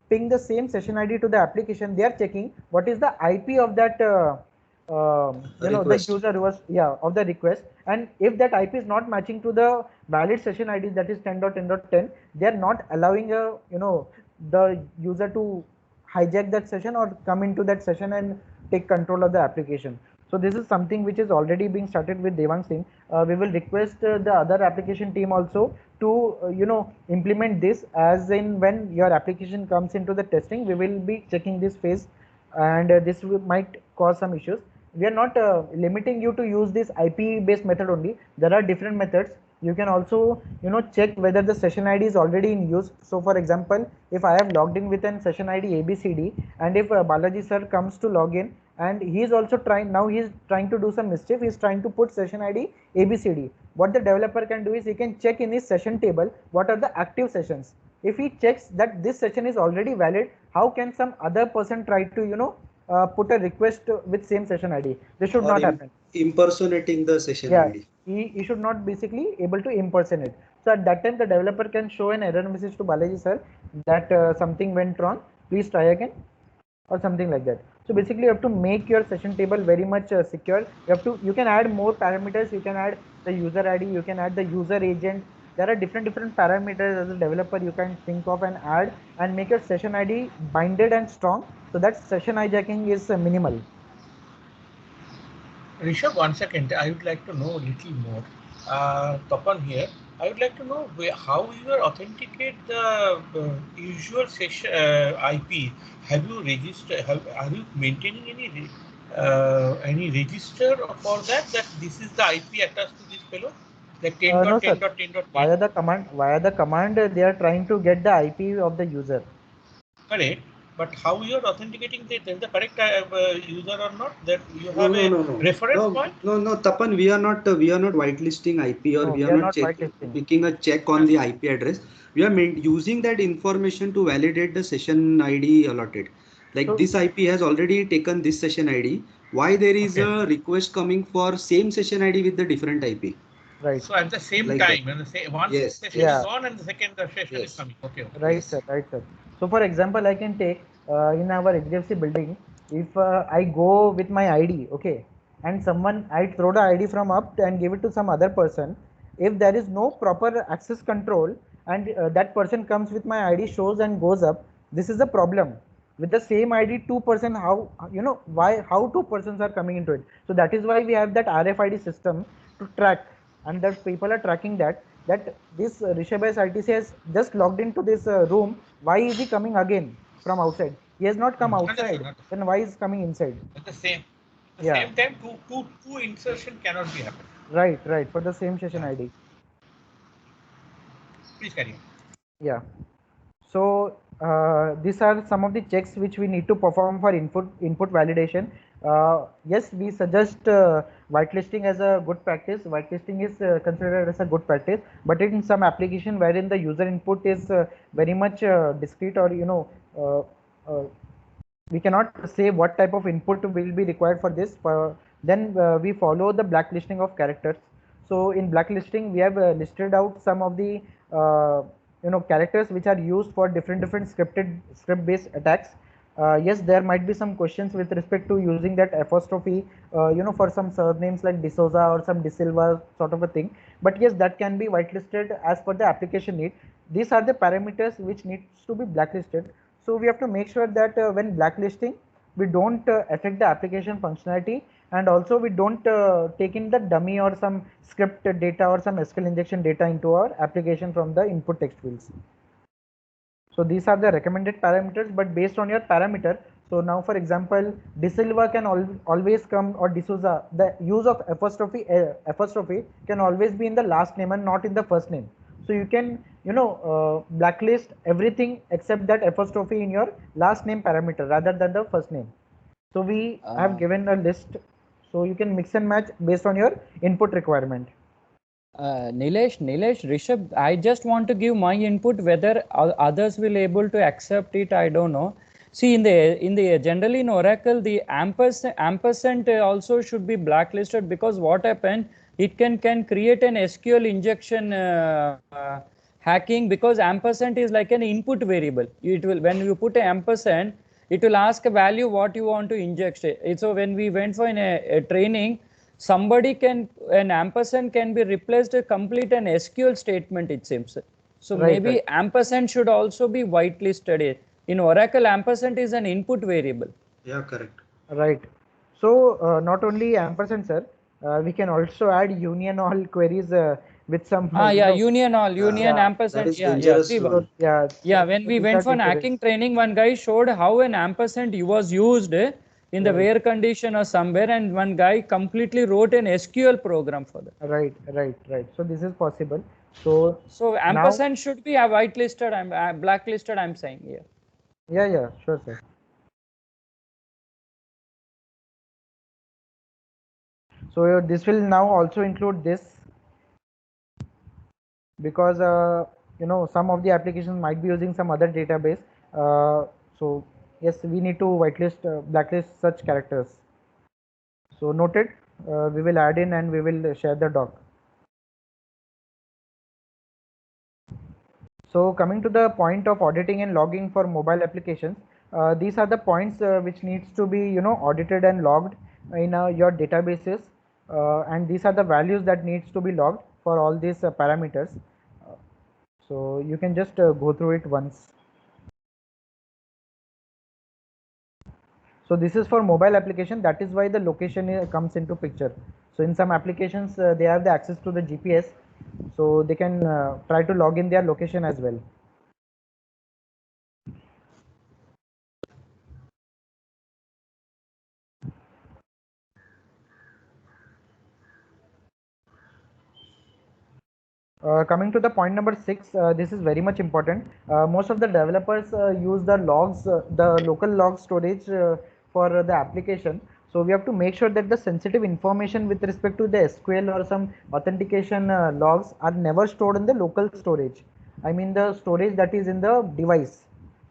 ping the same session ID to the application, they are checking what is the IP of that. The user was of the request, and if that IP is not matching to the valid session ID, that is 10.10.10, they are not allowing the user to hijack that session or come into that session and take control of the application. So this is something which is already being started with Devang's team. We will request the other application team also to implement this, as in when your application comes into the testing, we will be checking this phase, and this might cause some issues. We are not limiting you to use this IP based method only. There are different methods. You can also check whether the session ID is already in use. So for example, if I have logged in with an session ID ABCD, and if Balaji sir comes to log in and he is also trying to do some mischief, he is trying to put session ID ABCD, what the developer can do is he can check in his session table what are the active sessions. If he checks that this session is already valid, how can some other person try to put a request with same session ID? This should not happen. Impersonating the session ID. He should not basically able to impersonate. So at that time, the developer can show an error message to Balaji sir that something went wrong, please try again, or something like that. So basically, you have to make your session table very much secure. You can add more parameters. You can add the user ID. You can add the user agent. There are different parameters as a developer you can think of and add and make your session ID binded and strong, so that session hijacking is minimal. Rishabh, 1 second. I would like to know a little more. Tapan here. I would like to know how you authenticate the usual session IP. Have you registered? Are you maintaining any register for that? That this is the IP attached to this payload? Like 10.10.10.10. Via the command, they are trying to get the IP of the user. Correct. But how you are authenticating that is the correct user or not? That you have reference point? No, Tapan, we are not whitelisting IP, or we are not making a check on the IP address. We are using that information to validate the session ID allotted. Like this IP has already taken this session ID. Why there is a request coming for same session ID with the different IP? Right. So at the same time, when one session is on and the second session is coming. Okay. Right, sir. So for example, I can take in our HDFC building, if I go with my ID, okay, and I throw the ID from up and give it to some other person. If there is no proper access control and that person comes with my ID, shows and goes up, this is a problem. with the same ID 2%, how, why, how 2% are coming into it. So that is why we have that RFID system to track, and that people are tracking that this Rishabh ITC has just logged into this room. Why is he coming again from outside? He has not come outside. Understood. Then why is coming inside? At the same Yeah. time, two insertion cannot be happened. Right, for the same session Yeah. ID. Please carry on. Yeah. So these are some of the checks which we need to perform for input validation. Yes, we suggest whitelisting as a good practice. Whitelisting is considered as a good practice, but in some application wherein the user input is very much discrete, or we cannot say what type of input will be required for this. Then we follow the blacklisting of characters. So in blacklisting, we have listed out some of the characters which are used for different script based attacks. Yes, there might be some questions with respect to using that apostrophe, for some surnames like D'Souza or some De Silva sort of a thing. But yes, that can be whitelisted as per the application need. These are the parameters which needs to be blacklisted. So we have to make sure that when blacklisting, we don't affect the application functionality, and also we don't take in the dummy or some script data or some SQL injection data into our application from the input text fields. So these are the recommended parameters, but based on your parameter. So now, for example, De Silva can always come, or D'Souza, the use of apostrophe can always be in the last name and not in the first name. So you can, blacklist everything except that apostrophe in your last name parameter rather than the first name. So we have given a list, so you can mix and match based on your input requirement. Nilesh, Rishabh, I just want to give my input. Whether others will able to accept it, I don't know. See, in the generally in Oracle, the ampersand also should be blacklisted, because what happened, it can create an SQL injection hacking, because ampersand is like an input variable. It will, when you put an ampersand, it will ask a value what you want to inject. So when we went for a training, somebody an ampersand can be replaced to complete an SQL statement, it seems. So maybe ampersand should also be whitelisted. In Oracle, ampersand is an input variable. Yeah, correct. Right. So not only ampersand, sir, we can also add union all queries with some. Union ampersand. That is dangerous. When we went for an hacking training, one guy showed how an ampersand was used in the where condition or somewhere, and one guy completely wrote an SQL program for that. Right. So this is possible. So ampersand should be whitelisted. Blacklisted, I'm saying here. Yeah, sure, sir. So this will now also include this, because some of the applications might be using some other database. So yes, we need to blacklist such characters. So noted. We will add in and we will share the doc. So coming to the point of auditing and logging for mobile applications, these are the points which needs to be audited and logged in your databases, and these are the values that needs to be logged for all these parameters. So you can just go through it once. So this is for mobile application. That is why the location comes into picture. So in some applications, they have the access to the GPS, so they can try to log in their location as well. Coming to the point number 6, this is very much important. Most of the developers use the logs, the local log storage for the application. So we have to make sure that the sensitive information with respect to the SQL or some authentication logs are never stored in the local storage. I mean the storage that is in the device.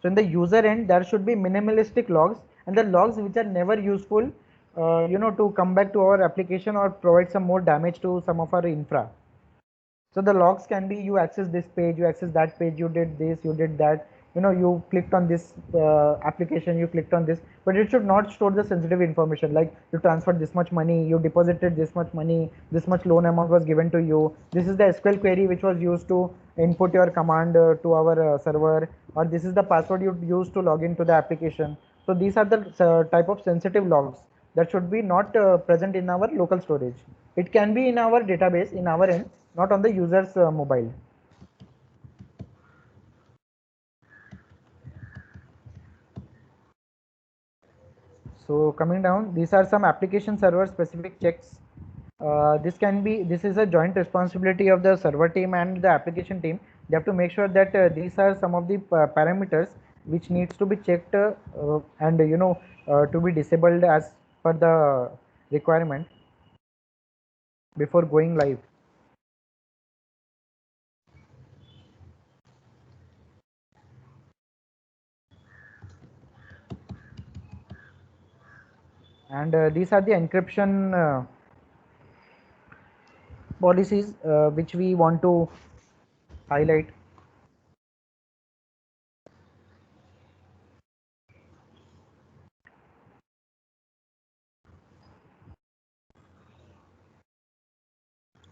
So in the user end, there should be minimalistic logs, and the logs which are never useful, to come back to our application or provide some more damage to some of our infra. So the logs can be, you access this page, you access that page, you did this, you did that. you clicked on this application, you clicked on this, but it should not store the sensitive information like you transferred this much money, you deposited this much money, this much loan amount was given to you, this is the SQL query which was used to input your command to our server, or this is the password you used to log into the application. So these are the type of sensitive logs that should be not present in our local storage. It can be in our database in our end, not on the user's mobile. So coming down, these are some application server specific checks. This is a joint responsibility of the server team and the application team. They have to make sure that these are some of the parameters which needs to be checked and to be disabled as per the requirement before going live. And these are the encryption policies which we want to highlight.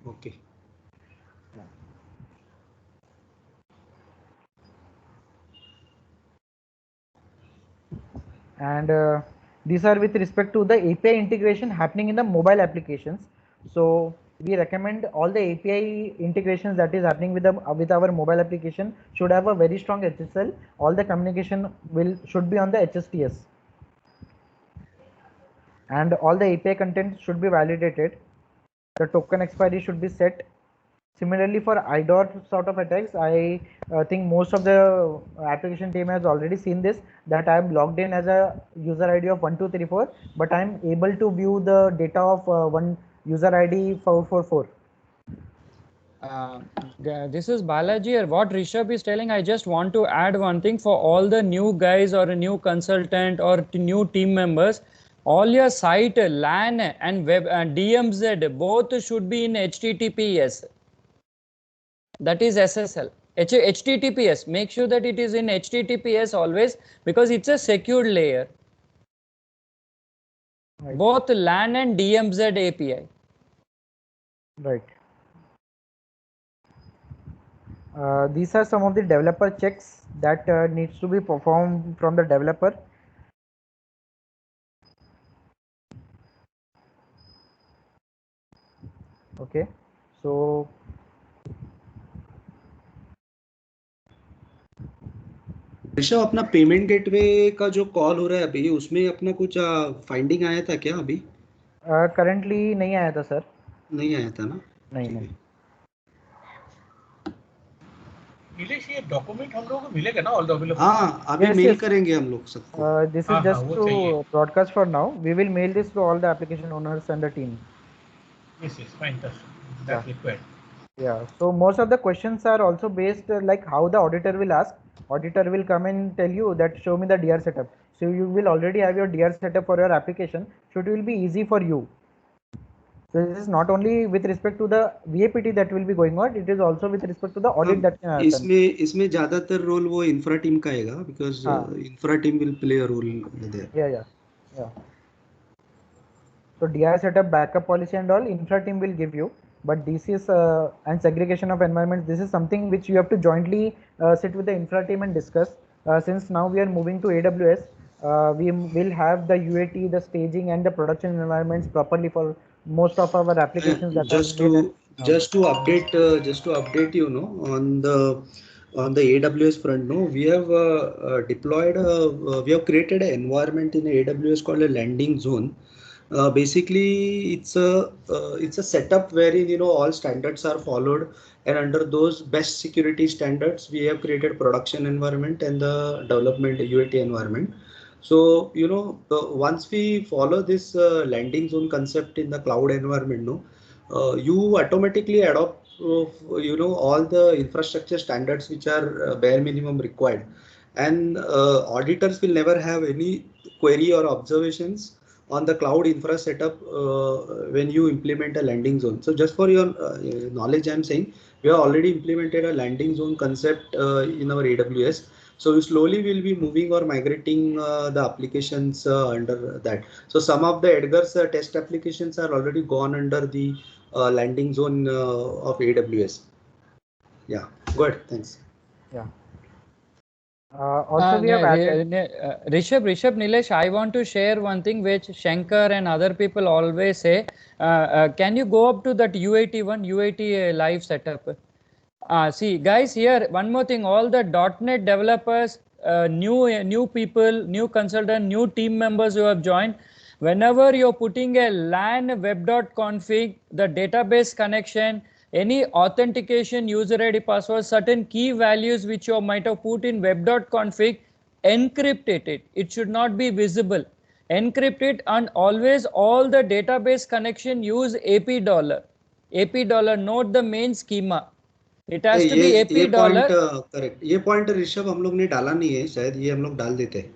Okay. And these are with respect to the API integration happening in the mobile applications. So we recommend all the API integrations that is happening with our mobile application should have a very strong HSL. All the communication should be on the HSTS, and all the API content should be validated. The token expiry should be set. Similarly, for IDOR sort of attacks, I think most of the application team has already seen this, that I am logged in as a user ID of 1234, but I am able to view the data of one user ID 444. This is Balaji. What Rishabh is telling, I just want to add one thing for all the new guys or a new consultant or new team members. All your site, LAN and web DMZ, both should be in HTTPS. That is SSL. HTTPS. Make sure that it is in HTTPS always, because it's a secured layer. Right. Both LAN and DMZ API. Right. These are some of the developer checks that needs to be performed from the developer. Okay, so Rishabh, अपना payment gateway का जो call हो रहा है अभी, उसमें अपना कुछ फाइंडिंग आया था क्या अभी? करंटली नहीं आया था सर. नहीं आया था ना? नहीं. नीलेश, ये डॉक्यूमेंट हम लोगों को मिलेगा ना ऑल डेवलपर? हाँ, अभी मेल करेंगे हम लोग सबको. This is just to broadcast for now. We will mail this to all the application owners and the team. Yes, fine. That's required. Yeah, so most of the questions are also based like how the auditor will ask. Auditor will come and tell you that show me the DR setup. So you will already have your DR setup for your application, so it will be easy for you. So this is not only with respect to the VAPT that will be going on, it is also with respect to the audit that can happen. इसमें ज्यादातर role वो infra team का आएगा, because infra team will play a role there. Yeah. So DR setup, backup policy and all, infra team will give you. But DCS and segregation of environments, this is something which you have to jointly sit with the infra team and discuss. Since now we are moving to AWS, we will have the UAT, the staging and the production environments properly for most of our applications. That just to update you know, on the AWS front, no, we have deployed we have created an environment in AWS called a landing zone. Basically it's a setup wherein, you know, all standards are followed, and under those best security standards we have created production environment and the development UAT environment. So, you know, once we follow this landing zone concept in the cloud environment, no, you automatically adopt you know, all the infrastructure standards which are bare minimum required, and auditors will never have any query or observations on the cloud infra setup when you implement a landing zone. So just for your knowledge, I'm saying we have already implemented a landing zone concept in our AWS. So we slowly will be moving or migrating the applications under that. So some of the Edgar's test applications are already gone under the landing zone of AWS. Yeah, good. Thanks. Yeah. Also, we have added. Rishabh, Nilesh, I want to share one thing which Shankar and other people always say. Can you go up to that UAT one, UAT live setup? See, guys, here one more thing. All the .NET developers, new people, new consultant, new team members who have joined. Whenever you're putting a LAN web.config, the database connection, any authentication, user ID, password, certain key values which you might have put in web.config, encrypt it. It should not be visible. Encrypt it, and always all the database connection use AP dollar. AP dollar, note the main schema. It has to be AP dollar. Correct, ये point Rishabh हम लोग ने डाला नहीं है, शायद ये हम लोग डाल देते हैं.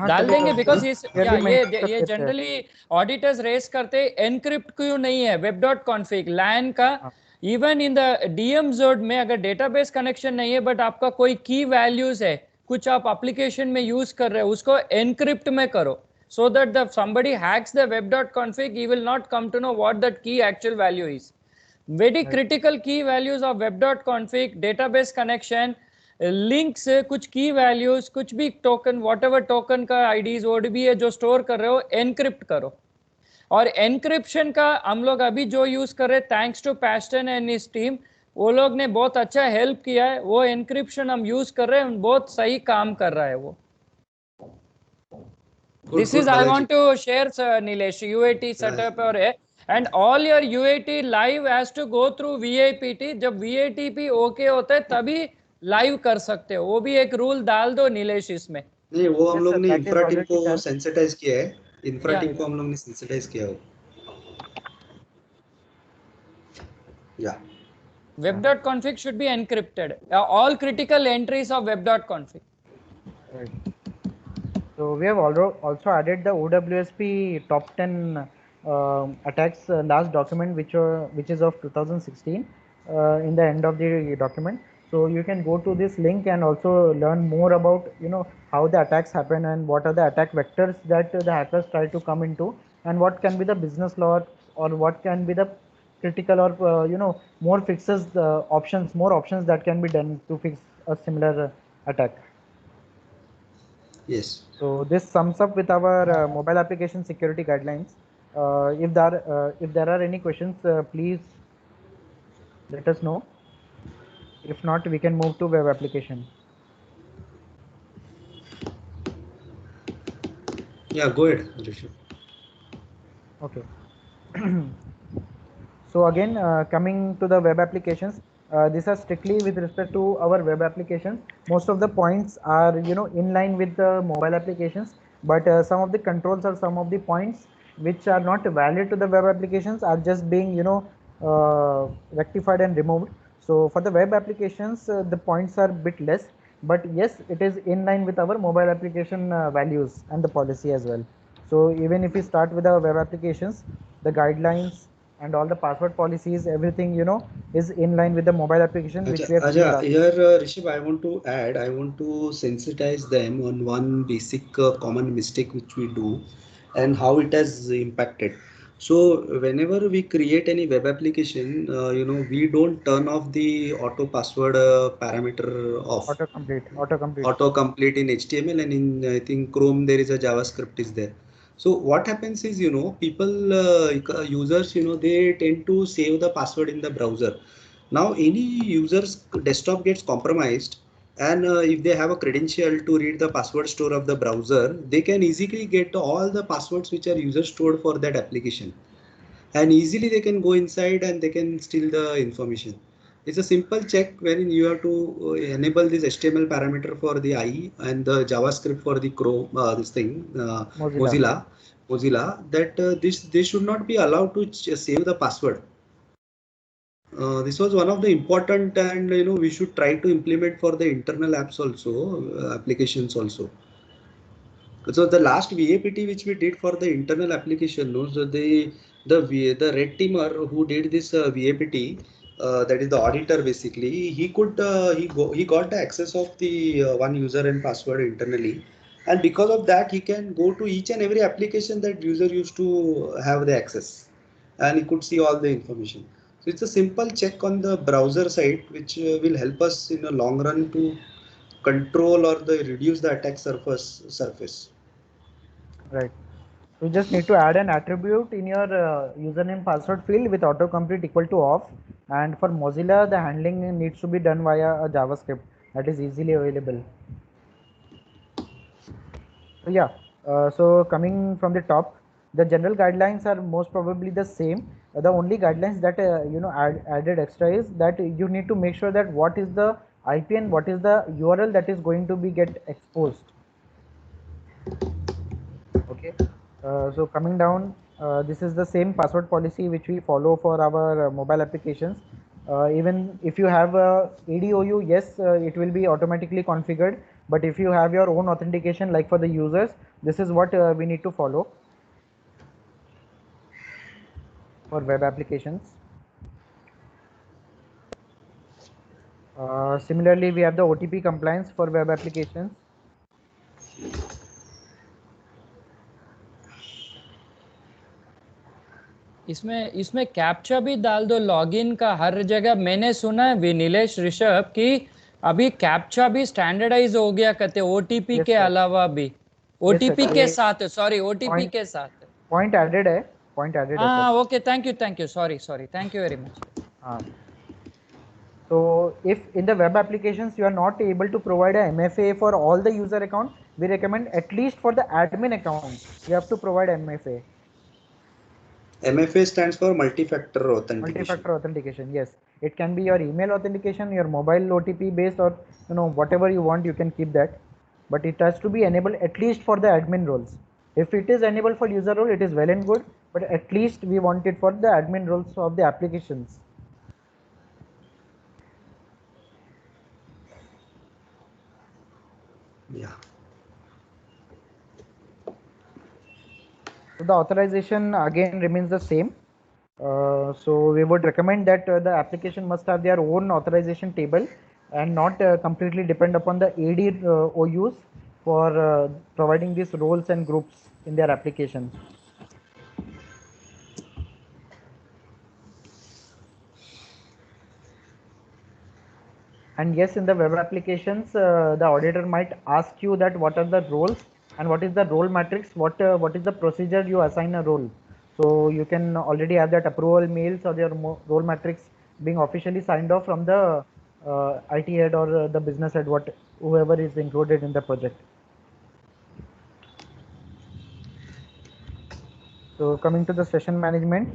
डाल देंगे बिकॉज ये जनरली ऑडिटर्स रेस करते एनक्रिप्ट क्यों नहीं है web.config लैन का. इवन इन द डीएम जोड में अगर डेटाबेस कनेक्शन नहीं है बट आपका कोई की वैल्यूज है, कुछ आप एप्लीकेशन में यूज कर रहे हो, उसको एनक्रिप्ट में करो so that the somebody hacks the web.config, he will not come to know what that key actual value is. Very critical key values of web.config, database connection, links, कुछ की values, कुछ भी टोकन, व्हाटएवर टोकन का IDs वो भी है जो store कर रहे हो, एनक्रिप्ट करो. और एनक्रिप्शन का हम लोग अभी जो यूज कर रहे हैं, thanks to Paston and his team, वो लोग ने बहुत अच्छा हेल्प किया है. वो एनक्रिप्शन हम यूज कर रहे हैं, बहुत सही काम कर रहा है वो. This is I want to share Nilesh UAT setup और है. And all your UAT live has to go through VAPT. जब VATP ओके होता है तभी लाइव कर सकते हो. वो भी एक रूल डाल दो नीलेश इसमें. नहीं, वो हम लोग ने इंफ्रा टीम को सेंसिटाइज किया है. इंफ्रा टीम को हम लोग ने सेंसिटाइज किया है. या web.config should be encrypted. All critical entries of web.config. Right. So we have also added the OWSP top 10 attacks last document, which is of 2016 in the end of the document. So you can go to this link and also learn more about how the attacks happen and what are the attack vectors that the hackers try to come into, and what can be the business loss or what can be the critical or more fixes, more options that can be done to fix a similar attack. Yes. So this sums up with our mobile application security guidelines. If there are any questions, please let us know. If not, we can move to web application. Yeah, go ahead, Rishabh. Okay. So again, coming to the web applications, these are strictly with respect to our web applications. Most of the points are in line with the mobile applications, but some of the controls or some of the points which are not valid to the web applications are just being rectified and removed. So for the web applications, the points are a bit less, but yes, it is in line with our mobile application values and the policy as well. So even if we start with our web applications, the guidelines and all the password policies, everything is in line with the mobile application. Which we have here, Rishabh, I want to add, I want to sensitize them on one basic common mistake which we do and how it has impacted. So whenever we create any web application, we don't turn off the auto password parameter off. Autocomplete in HTML, and in I think Chrome there is a JavaScript is there. So what happens is, people, users, they tend to save the password in the browser. Now any user's desktop gets compromised, and if they have a credential to read the password store of the browser, they can easily get all the passwords which are user stored for that application, and easily they can go inside and they can steal the information. It's a simple check wherein you have to enable this HTML parameter for the IE and the JavaScript for the Chrome, Mozilla, that this should not be allowed to save the password. This was one of the important, and we should try to implement for the internal apps also, applications also. So the last VAPT which we did for the internal application, so the red teamer who did this VAPT, that is the auditor basically, he got the access of the one user and password internally, and because of that he can go to each and every application that user used to have the access, and he could see all the information. So it's a simple check on the browser side which will help us in the long run to control or the reduce the attack surface. Right. You just need to add an attribute in your username password field with autocomplete equal to off. And for Mozilla, the handling needs to be done via a JavaScript that is easily available. So yeah, so coming from the top, the general guidelines are most probably the same. The only guidelines that added extra is that you need to make sure that what is the IP and what is the URL that is going to be get exposed. Okay, so coming down, this is the same password policy which we follow for our mobile applications. Even if you have a ADOU, yes, it will be automatically configured. But if you have your own authentication, like for the users, this is what we need to follow for web applications. Similarly, we have the OTP compliance for web applications. इसमें captcha भी डाल दो login का हर जगह। मैंने सुना है नीलेश ऋषभ कि अभी कैप्चा भी स्टैंडर्डाइज हो गया कहते ओटीपी Yes, के sir. अलावा भी ओटीपी के साथ, सॉरी ओटीपी के साथ पॉइंट एडेड है, पॉइंट एडेड है हाँ sir. Okay, thank you, sorry thank you very much. हाँ, so if in the web applications you are not able to provide a MFA for all the user account, we recommend at least for the admin account you have to provide MFA. MFA stands for multi-factor authentication. Multi-factor authentication, yes. It can be your email authentication, your mobile OTP based, or whatever you want, you can keep that. But it has to be enabled at least for the admin roles. If it is enabled for user role, it is well and good. But at least we want it for the admin roles of the applications. Yeah. So the authorization again remains the same. So we would recommend that the application must have their own authorization table and not completely depend upon the AD OUs for providing these roles and groups in their application. And yes, in the web applications, the auditor might ask you that what are the roles and what is the role matrix, what is the procedure you assign a role. So you can already have that approval mails or your role matrix being officially signed off from the IT head or the business head, whoever is included in the project. So coming to the session management.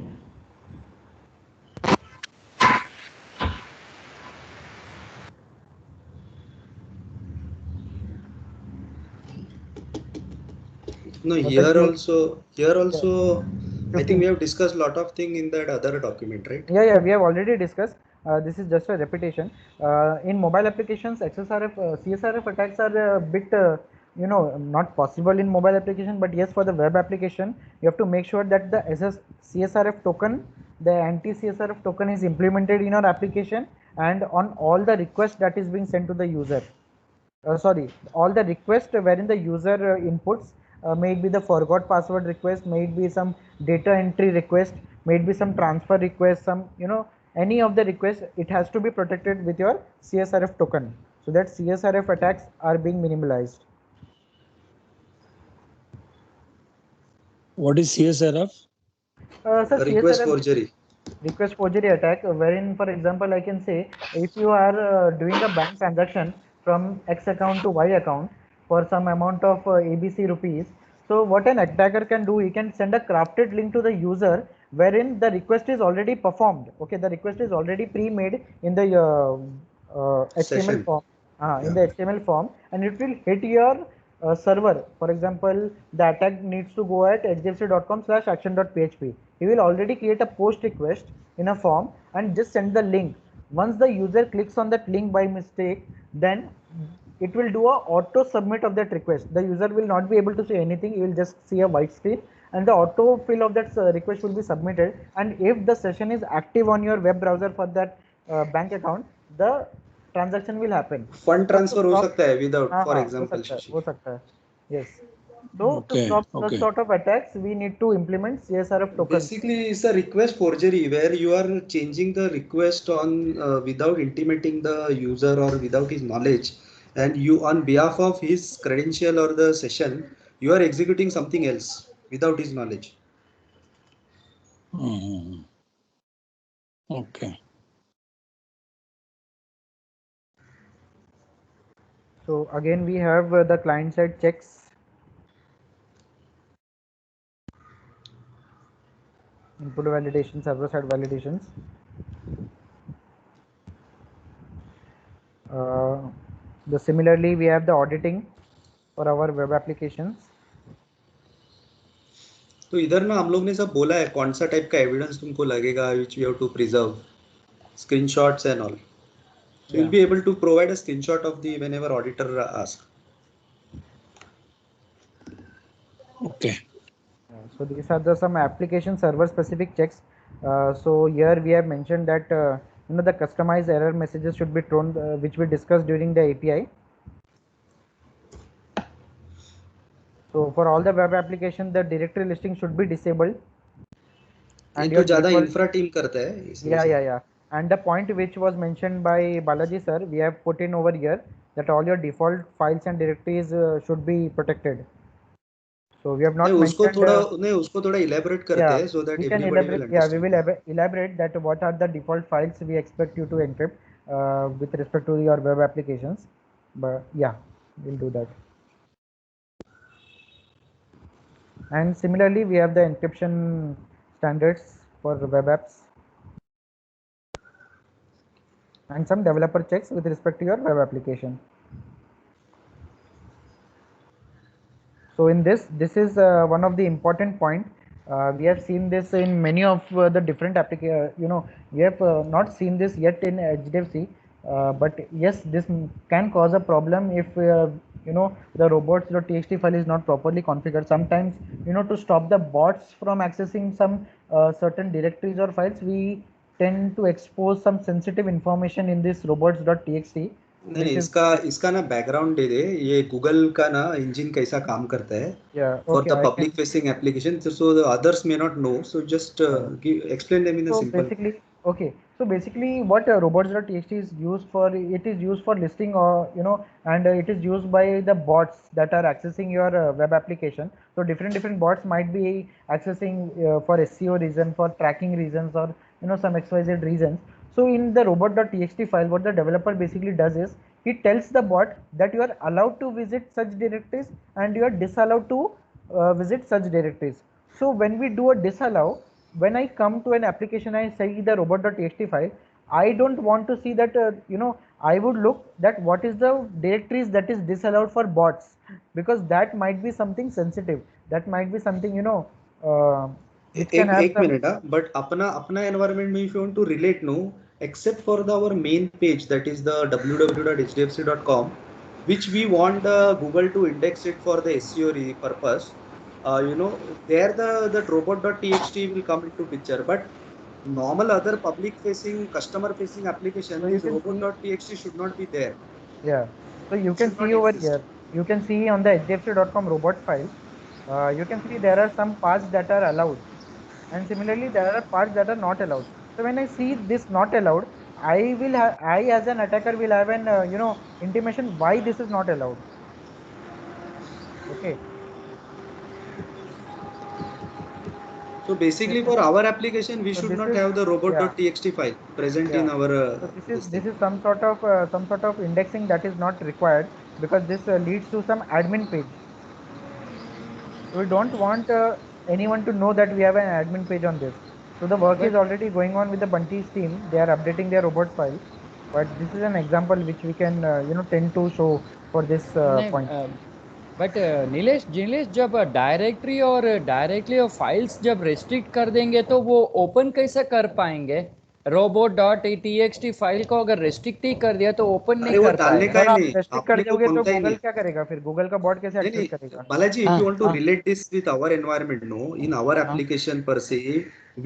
No, here also, I think we have discussed a lot of things in that other document, right? Yeah, we have already discussed. This is just a repetition. In mobile applications, CSRF attacks are a bit, not possible in mobile application, but yes, for the web application, you have to make sure that the CSRF token, the anti-CSRF token is implemented in your application and on all the requests that is being sent to the user. All the requests wherein the user inputs, may it be the forgot password request, may it be some data entry request, may it be some transfer request, any of the requests, it has to be protected with your CSRF token so that CSRF attacks are being minimalized. What is CSRF? Request forgery. Request forgery attack, wherein, for example, I can say if you are doing a bank transaction from X account to Y account for some amount of ABC rupees. So what an attacker can do, he can send a crafted link to the user wherein the request is already performed. Okay, the request is already pre-made in the HTML form. In the HTML form, and it will hit your server. For example, the attack needs to go at hdfc.com/action.php. He will already create a post request in a form and just send the link. Once the user clicks on that link by mistake, then it will do a auto submit of that request. The user will not be able to see anything. He will just see a white screen and the auto fill of that request will be submitted. And if the session is active on your web browser for that bank account, the transaction will happen. Fund So to transfer हो stop, सकता है without हाँ for हाँ example Shashi. हो सकता है, yes. So to Okay, stop such okay. sort of attacks, we need to implement CSRF tokens. Basically, it's a request forgery where you are changing the request on without intimating the user or without his knowledge, and you on behalf of his credential or the session, you are executing something else without his knowledge. Mhm. Okay. So again, we have the client side checks. Input validation, server side validations. Similarly, we have the auditing for our web applications. तो इधर ना हम लोग ने सब बोला है कौन सा टाइप का एविडेंस तुमको लगेगा which you have to preserve, screenshots and all. So you'll be able to provide a screenshot of the whenever auditor asks. Okay. So these are the some application server specific checks. So here we have mentioned that the customized error messages should be thrown, which we discussed during the API. So for all the web application, the directory listing should be disabled. ये तो ज़्यादा infra team करता है इसलिए. Yeah. And the point which was mentioned by Balaji sir, we have put in over here that all your default files and directories should be protected. So we have not mentioned. उसको थोड़ा elaborate करते हैं so that we can everybody will elaborate. Yeah, we understand. will elaborate that what are the default files we expect you to encrypt with respect to your web applications. But yeah, we'll do that. And similarly, we have the encryption standards for web apps and some developer checks with respect to your web application. So in this is one of the important point. We have seen this in many of the different applications. We have not seen this yet in HDFC, but yes, this can cause a problem if the robots.txt file is not properly configured. Sometimes to stop the bots from accessing some certain directories or files, we tend to expose some sensitive information in this robots.txt. नहीं इसका ना background दे दे. ये Google का ना engine कैसा काम करता है for the public facing application, so the others may not know, so just explain them in a simple. So basically what robots.txt is used for, it is used for listing, or and it is used by the bots that are accessing your web application. So different bots might be accessing for SEO reason, for tracking reasons, or some XYZ reasons. So in the robot.txt file, what the developer basically does is he tells the bot that you are allowed to visit such directories and you are disallowed to visit such directories. So when we do a disallow, when I come to an application, I see the robot.txt file, I don't want to see that, I would look that what is the directories that is disallowed for bots, because that might be something sensitive, that might be something, which can have एक minute, but अपना environment में if you want to relate, no, except for our main page, that is the www.hdfc.com, which we want Google to index it for the SEO purpose. There the robot.txt will come into picture, but normal other public facing, customer facing application, this robot.txt should not be there. Yeah, so you can see over here, you can see on the hdfc.com robot file, you can see there are some parts that are allowed, and similarly there are parts that are not allowed. So when I see this not allowed, I as an attacker will have an intimation why this is not allowed. Okay. So basically for our application, we should not have the robot.txt file present in our. So this is some sort of indexing that is not required, because this leads to some admin page. So we don't want anyone to know that we have an admin page on this. So the work is already going on with the Bunty's team. They are updating their robot file, but this is an example which we can tend to show for this point. But Nilesh जब directory और directly files जब restrict कर देंगे तो वो open कैसे कर पाएंगे? robot.txt फाइल को अगर रिस्ट्रिक्ट ही कर दिया तो ओपन नहीं अरे वो कर डालने पाएगा। का सर ही आप नहीं, रेस्ट्रिक्ट कर अपने को दोगे तो मांगता ही गूगल नहीं। क्या करेगा फिर? गूगल का बॉट कैसे नहीं एक्सेस नहीं करेगा? बालाजी, if हाँ you want to हाँ relate this with our environment, no, in our हाँ application per se,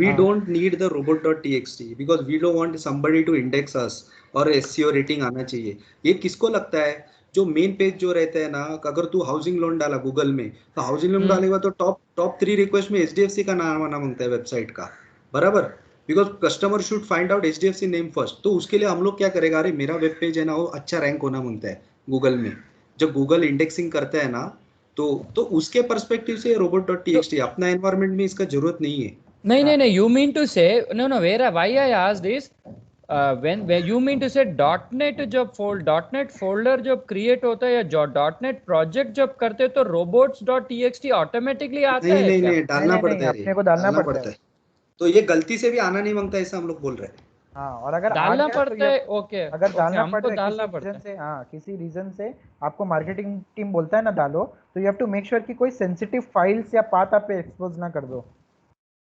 we हाँ don't need the robot.txt because we don't want somebody to index us और SEO रेटिंग आना चाहिए। ये किसको लगता है? जो मेन पेज जो रहता है ना, अगर तू हाउसिंग लोन डाला गूगल में, तो हाउसिंग लोन डालेगा तो टॉप टॉप 3 रिक्वेस्ट में HDFC का नाम आना मांगता है वेबसाइट का, बराबर? Because customer should find out HDFC name first. तो उसके लिए हम लोग क्या करेगा, अरे मेरा वेब पेज है ना वो अच्छा रैंक होना मांगता है गूगल में। जब गूगल इंडेक्सिंग करता है ना, तो उसके पर्सपेक्टिव से रोबोट डॉट टी तो एक्स टी अपना एनवायरनमेंट में इसका जरूरत नहीं है। नहीं हाँ नहीं नहीं, you mean to say, no no, why I asked this, when you mean to say .NET जब .NET फोल्डर जब क्रिएट होता है या जो .NET प्रोजेक्ट जब करते हैं तो robots.txt ऑटोमेटिकली आता नहीं है नहीं क्या? नहीं, डालना नहीं पड़ता है रे, अपने को डालना डालना पड़ता पड़ता है। है। तो ये गलती से भी आना नहीं मांगता, ऐसा हम लोग बोल रहे हैं। हाँ और अगर आ डालना गया तो पड़ता ये, है, ओके अगर ओके, डालना पड़ हमको रहा है किसी डालना पड़ता रीजन है। से, हाँ किसी रीजन से आपको मार्केटिंग टीम बोलता है ना डालो, तो you have to make sure कि कोई सेंसिटिव फाइल्स या पाथ आप एक्सपोज ना कर दो।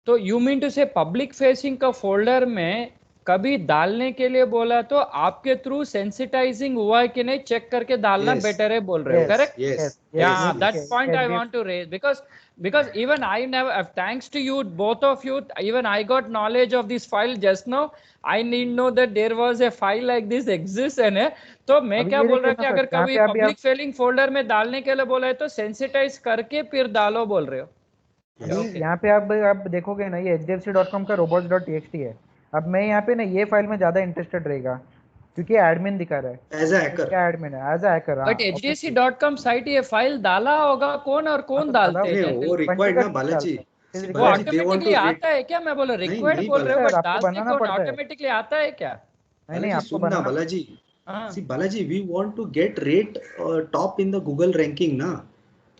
तो you mean to say public facing का फोल्डर में कभी डालने के लिए बोला तो आपके थ्रू सेंसिटाइजिंग हुआ है कि नहीं चेक करके डालना यस बेटर है बोल रहे हो, yes correct? Yes yes yes Yeah, yes. that point I want to HDFC raise because even I never, thanks to you, both of you, even I got knowledge of this file just now. I need know that there was a file like this exists and है। तो मैं अभी क्या ये बोल देखिए रहा ना कि सर, अगर यहाँ कभी पे अभी आप पब्लिक फेलिंग फोल्डर में डालने के लिए बोला है तो सेंसिटाइज करके फिर डालो बोल रहे हो। अभी Okay. यहाँ पे आप देखोगे ना, ये hdfc.com का robots.txt है। अब मैं यहाँ पे ना ये फाइल में ज़्यादा इंटरेस्टेड रहेगा क्योंकि एडमिन दिखा रहा है, एज अ हैकर। क्या एडमिन है एज अ हैकर। हाँ बट ऑब्वियसली। hdfc.com साइट ये फाइल डाला होगा कौन और हाँ कौन तो डाला डालते नहीं हैं नहीं, जनरली? वो बंटी रिक्वायर्ड का ना टीम बालाजी। डालता है, सी वो physically. Balaji, they want automatically to rate. आता है क्या? मैं बोला नहीं रिक्वायर्ड नहीं बोल नहीं रहे हो बालाजी, सर बट आपको डालने बनाना कौन पड़ता है। ऑटोमेटिकली आता है क्या? नहीं बालाजी आपको सुन ना बनाना। बालाजी। हाँ See Balaji, we want to get rate top in the Google ranking na.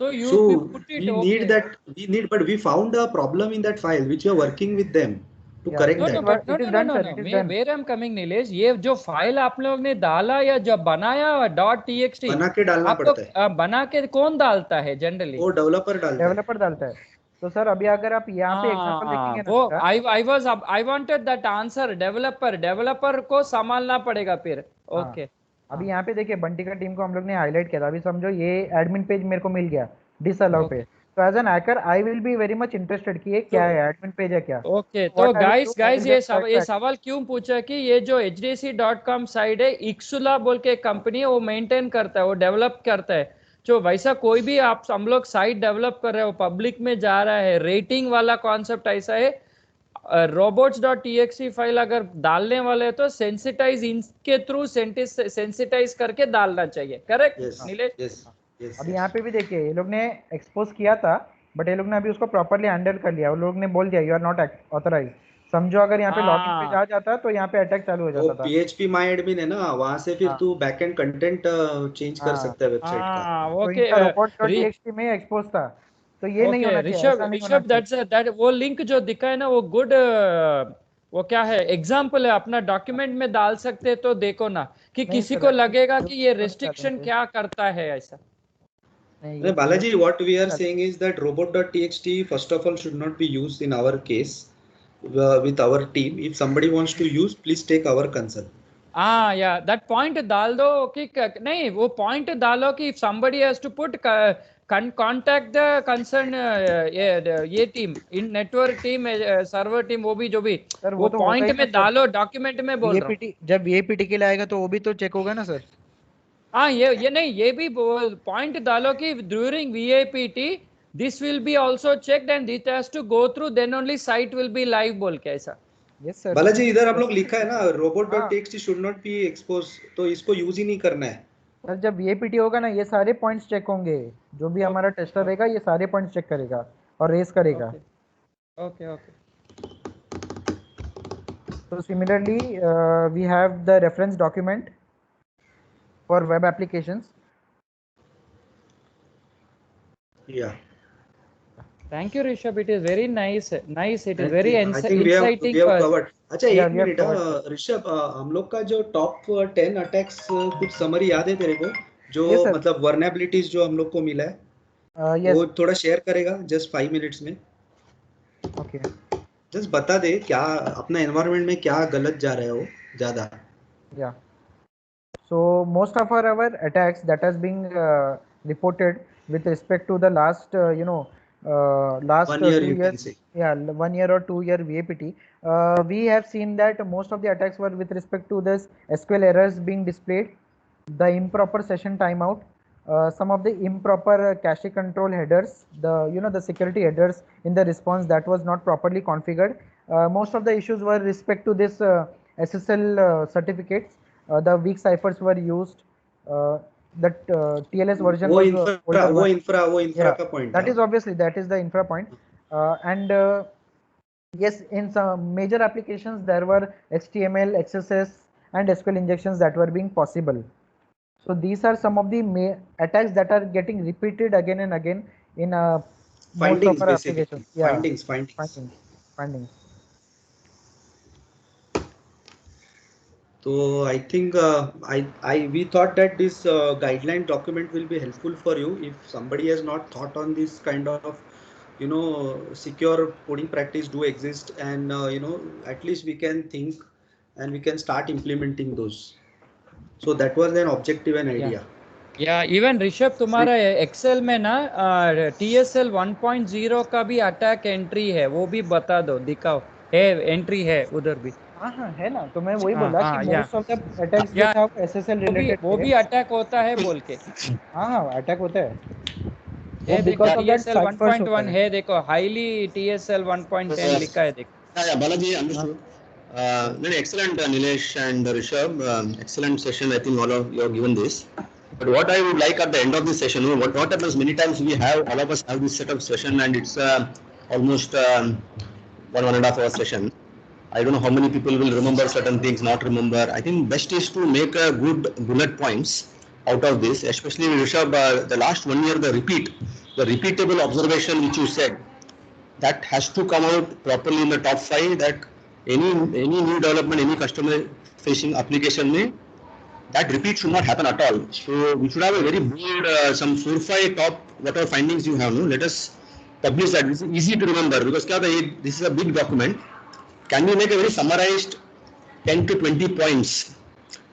तो you So put it, we need okay. that, but we found a problem in that file which we are working with them to या correct no no that. But no it is no no done no sir, no, it is मैं done. Where I am coming Nilesh, ये जो file आप लोग ने डाला या जब बनाया .txt बना के डालना आपको पड़ता है, बना के कौन डालता है जनरली? वो डेवलपर डालता है। डेवलपर डालता है। तो सर अभी अगर आप यहाँ पे एग्जांपल देखेंगे ना वो मेरा, I wanted that answer, developer को संभालना पड़ेगा फिर। हाँ ओके अभी यहाँ पे देखिए बंटी का टीम को हम लोग ने हाईलाइट किया था। अभी समझो ये एडमिन पेज मेरे को मिल गया डिसअलाउ पे, ओके तो as an hacker I will be very much interested कि ये क्या तो है, एडमिन पेज है क्या। ओके तो what I will do, I guys will ये जस्ट ट्राई टू ये एक्ट। सवाल क्यों पूछा कि ये जो hdc.com साइड है, इक्सुला बोल के एक कंपनी है, वो मेंटेन करता है, वो डेवलप करता है। जो वैसा कोई भी आप हम लोग साइट डेवलप कर रहे हो, पब्लिक में जा रहा है, रेटिंग वाला कॉन्सेप्ट ऐसा है, robots.txt फाइल अगर डालने वाले हैं तो सेंसिटाइज इनके थ्रू सेंसिटाइज करके डालना चाहिए, correct Yes Nilesh? yes yes अभी yes। यहाँ पे भी देखिए ये लोग ने एक्सपोज किया था, बट ये लोग ने अभी उसको प्रॉपरली हैंडल कर लिया। वो लोग ने बोल दिया यू आर नॉट ऑथराइज। समझो अगर यहाँ पे लॉगिन पेज हाँ आ जाता तो यहाँ पे अटैक चालू हो वो जाता था। PHP माई एडमिन है ना, वहां से फिर हाँ तू बैकएंड कंटेंट चेंज कर हाँ सकता है वेबसाइट का। हाँ तो ओके। इनका robots.txt में एक्सपोज था, तो ये नहीं ओके होना चाहिए, ऋषभ ऐसा नहीं होना ऋषभ, चाहिए। दैट वो लिंक जो दिखा है ना वो गुड, वो क्या है एग्जाम्पल है, अपना डॉक्यूमेंट में डाल सकते हैं तो देखो ना कि नहीं किसी सर को अभी लगेगा कि ये यूट्यूब पर नहीं रिस्ट्रिक्शन डालेंगे। क्या करता है ऐसा। नहीं Balaji, यूट्यूब what we पर are डालेंगे। saying is that robot.txt first of all should not be used in our case with our team. If somebody wants to use, please take our consent. हाँ या that point डाल दो कि नहीं, वो point डालो कि if somebody has to put contact the concern ये टीम इन नेटवर्क टीम सर्वर टीम, वो भी जो भी सर वो वो तो होगा पॉइंट ही ना में सर, डालो, डॉक्यूमेंट में बोल रहा हूँ। वीएपीटी जब वीएपीटी के लिए आएगा तो वो भी तो चेक होगा ना सर। हाँ ये नहीं, ये भी पॉइंट डालो कि during VAPT this will be also checked and it has to go through then only site will be live बोल के ऐसा। Yes sir. बालाजी इधर हम लोग लिखा है ना हाँ robot.txt should not be exposed, तो इसको यूज ही नहीं करना है। सर जब वीएपीटी होगा ना ये सारे पॉइंट्स चेक होंगे, जो भी हमारा टेस्टर रहेगा ये सारे पॉइंट्स चेक करेगा और रेस करेगा। Okay okay okay. So similarly, we have the reference document for web applications. Yeah. Thank you Rishabh, it is very nice, it is very I think we exciting have for us. covered. अच्छा Yeah, एक we have minute covered. Rishabh, हम लोग का जो top 10 attacks कुछ summary याद है तेरे को, जो Yes, sir. मतलब वर्नेबिलिटीज जो हम लोग को मिला है, Yes. वो थोड़ा शेयर करेगा जस्ट 5 मिनट्स में। Okay. जस्ट बता दे क्या अपना एनवायरनमेंट में क्या गलत जा रहा है वो ज्यादा. Yeah. So most of our attacks that has been reported with respect to the last last 1 year 2 you years, can say. yeah, 1 year or 2 year VAPT, we have seen that most of the attacks were with respect to this SQL errors being displayed, the improper session timeout, some of the improper cache control headers, the security headers in the response that was not properly configured. Most of the issues were respect to this SSL certificates. The weak ciphers were used. That TLS version was older one. वो infra Yeah, का point that था. is obviously that is the infra point. And yes, in some major applications there were HTML, XSS, and SQL injections that were being possible. So these are some of the attacks that are getting repeated again and again in most of Findings our basically. applications. Yeah, Findings. findings. So I think we thought that this guideline document will be helpful for you if somebody has not thought on this kind of secure coding practice do exist, and at least we can think and we can start implementing those. So that was an objective and idea. या even Rishabh तुम्हारा Excel में ना TSL 1.0 का भी attack entry है, वो भी बता दो, दिखाओ, है एंट्री है उधर भी. हाँ हाँ है ना, तो मैं वही बोला कि मोस्ट ऑफ द अटैक्स जो या था वो SSL रिलेटेड वो थे. भी अटैक होता है बोल के. हाँ हाँ अटैक होता है वो ये देखो because of that TSL cyphers होता 1.1 है. है, देखो हाईली TSL 1.10 लिखा है, देखो. Yeah, Balaji, understood. Very excellent, Nilesh and Rishabh. Excellent session. I think all of you have given this. But what I would like at the end of this session, what happens many times we have, all of us have this set of session and it's almost 1.5 hour session. I don't know how many people will remember certain things, not remember. I think best is to make a good bullet points out of this, especially Rishabh, the last 1 year, the repeatable observation which you said, that has to come out properly in the top 5, that any new development, any customer facing application may, that repeat should not happen at all. So we should have a very bold, some 4-5 top whatever findings you have. No, let us publish that. This is easy to remember because this is a big document. Can we make a very summarized 10 to 20 points,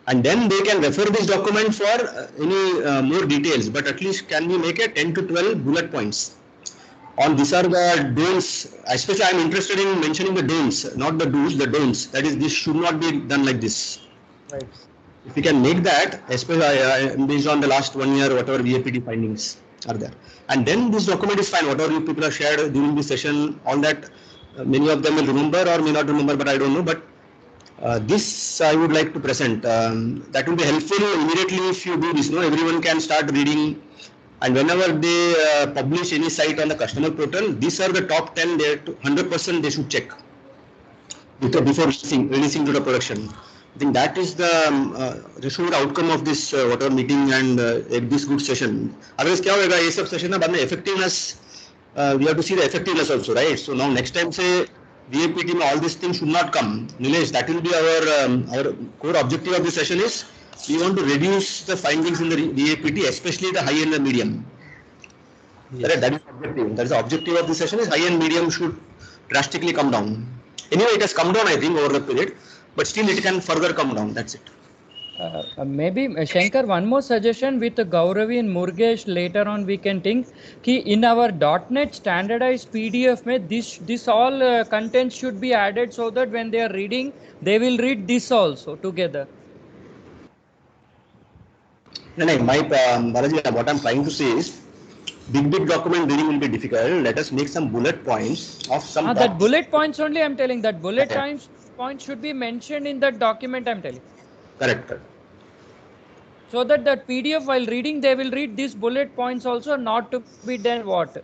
and then they can refer this document for any more details. But at least can we make a 10 to 12 bullet points on these are the don'ts. Especially I am interested in mentioning the don'ts, not the do's, the don'ts. That is, this should not be done like this. Right. If we can make that, especially based on the last 1 year, whatever VAPT findings are there. And then this document is fine, whatever you people have shared during this session, all that, many of them will remember or may not remember, but I don't know. But this I would like to present. That will be helpful immediately if you do this. Everyone can start reading. And whenever they publish any site on the customer portal, these are the top 10, 100% they should check before releasing to the production. I think that is the assured outcome of this whatever meeting and this good session. Otherwise, क्या होगा ये सब session ना बाद में effectiveness, we have to see the effectiveness also, right? So now next time say VAPT all these things should not come. Nilesh, that will be our core objective of this session is we want to reduce the findings in the VAPT, especially the high and the medium. Yes. That is objective. That is the objective of this session is high and medium should drastically come down. Anyway, it has come down, I think, over the period, but still it can further come down. That's it. Maybe Shankar, one more suggestion with Gauravi and Murgesh later on we can think कि in our .NET standardized PDF में this all content should be added so that when they are reading they will read this also together. No, Balaji, what I'm trying to say is big document reading will be difficult. Let us make some bullet points of some. That bullet points only I'm telling. That bullet points should be mentioned in that document I'm telling. Correct. So that PDF while reading they will read these bullet points also, not to be done what.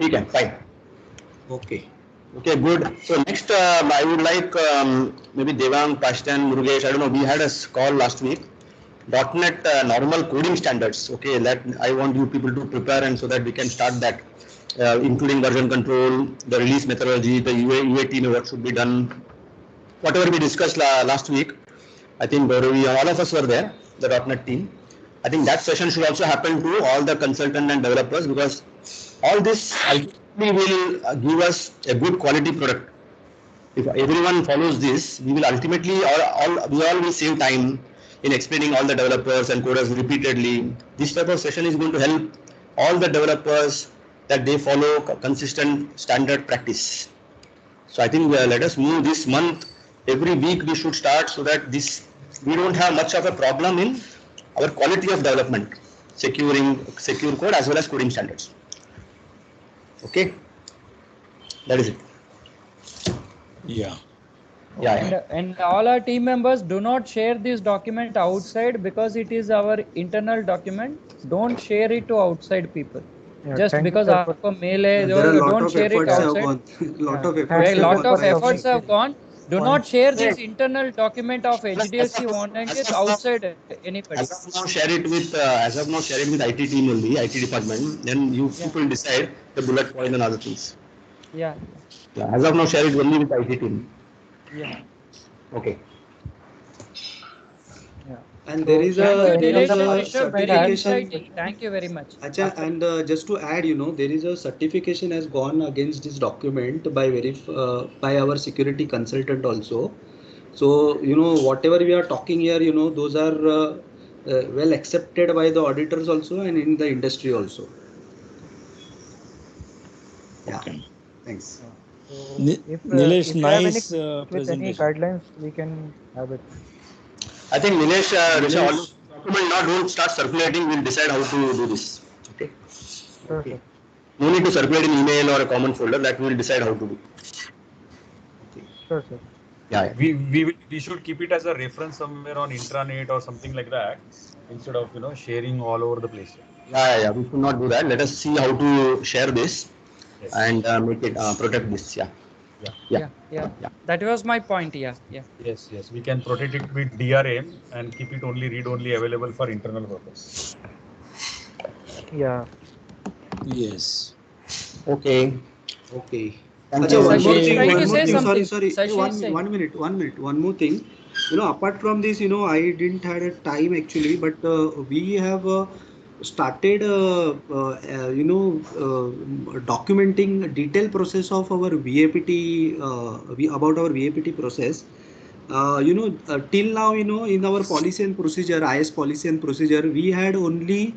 Okay, fine. Okay, good. So next I would like maybe Devang, Pashtan, Murugesh, I don't know, we had a call last week. .NET normal coding standards. Okay, that I want you people to prepare and so that we can start that, including version control, the release methodology, the UAT, what should be done, whatever we discussed last week. I think Gauravi, all of us were there, the .NET team. I think that session should also happen to all the consultant and developers because all this ultimately will give us a good quality product. If everyone follows this, we will ultimately we all will save time in explaining all the developers and coders repeatedly. This type of session is going to help all the developers that they follow consistent standard practice. So I think let us move this month. Every week we should start so that we don't have much of a problem in our quality of development, secure code as well as coding standards. Okay, that is it. Yeah. Yeah. And all our team members, do not share this document outside because it is our internal document. Don't share it to outside people. Yeah, Just thank you, because sir, for आपको mail है, There are a lot don't of share it efforts have outside. gone. Lot of Yeah, efforts A have lot gone of by efforts actually. have gone. Do not share this internal document of HDFC Warranties outside anybody. As of now, share it with IT team only, IT department. Then you people decide the bullet point and other things. Yeah. Yeah, as of now, share it only with IT team. Yeah. Okay. yeah. And So, there is Thank you, a Nilesh and Rishabh. Very certification. insightful. Thank you very much. Acha, and just to add, there is a certification has gone against this document by our security consultant also. So, whatever we are talking here, those are well accepted by the auditors also and in the industry also. Yeah. Okay. Thanks. So if Nilesh, if you have any nice with any presentation. guidelines, we can have it. I think Nilesh, Risha, all Nilesh. document now don't start circulating. We'll decide how to do this. Okay. Sure, sir. No need to circulate in email or a common folder. That we will decide how to do. Sure, sir. Yeah. We should keep it as a reference somewhere on intranet or something like that instead of sharing all over the place. Yeah. We should not do that. Let us see how to share this and make it protect this. Yeah. That was my point. Yeah. Yes. We can protect it with DRM and keep it only read-only available for internal purpose. Yeah. Yes. Okay. Acha, Yes, one more Sashi is thing. trying One to more say thing. something. Sorry. Sashi is saying. One minute. One more thing. Apart from this, I didn't had a time actually, but we have started, documenting a detailed process of our VAPT, about our VAPT process. Till now, in our policy and procedure, IS policy and procedure, we had only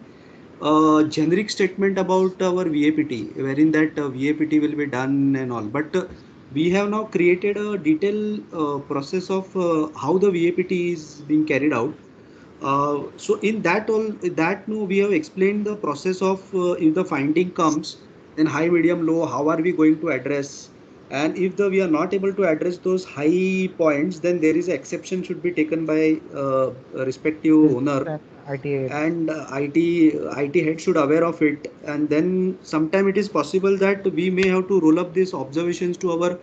generic statement about our VAPT, wherein that VAPT will be done and all. But we have now created a detailed process of how the VAPT is being carried out. So in that no, we have explained the process of if the finding comes, then high, medium, low, how are we going to address? And if we are not able to address those high points, then there is an exception should be taken by respective owner. IT. And IT head should aware of it, and then sometime it is possible that we may have to roll up these observations to our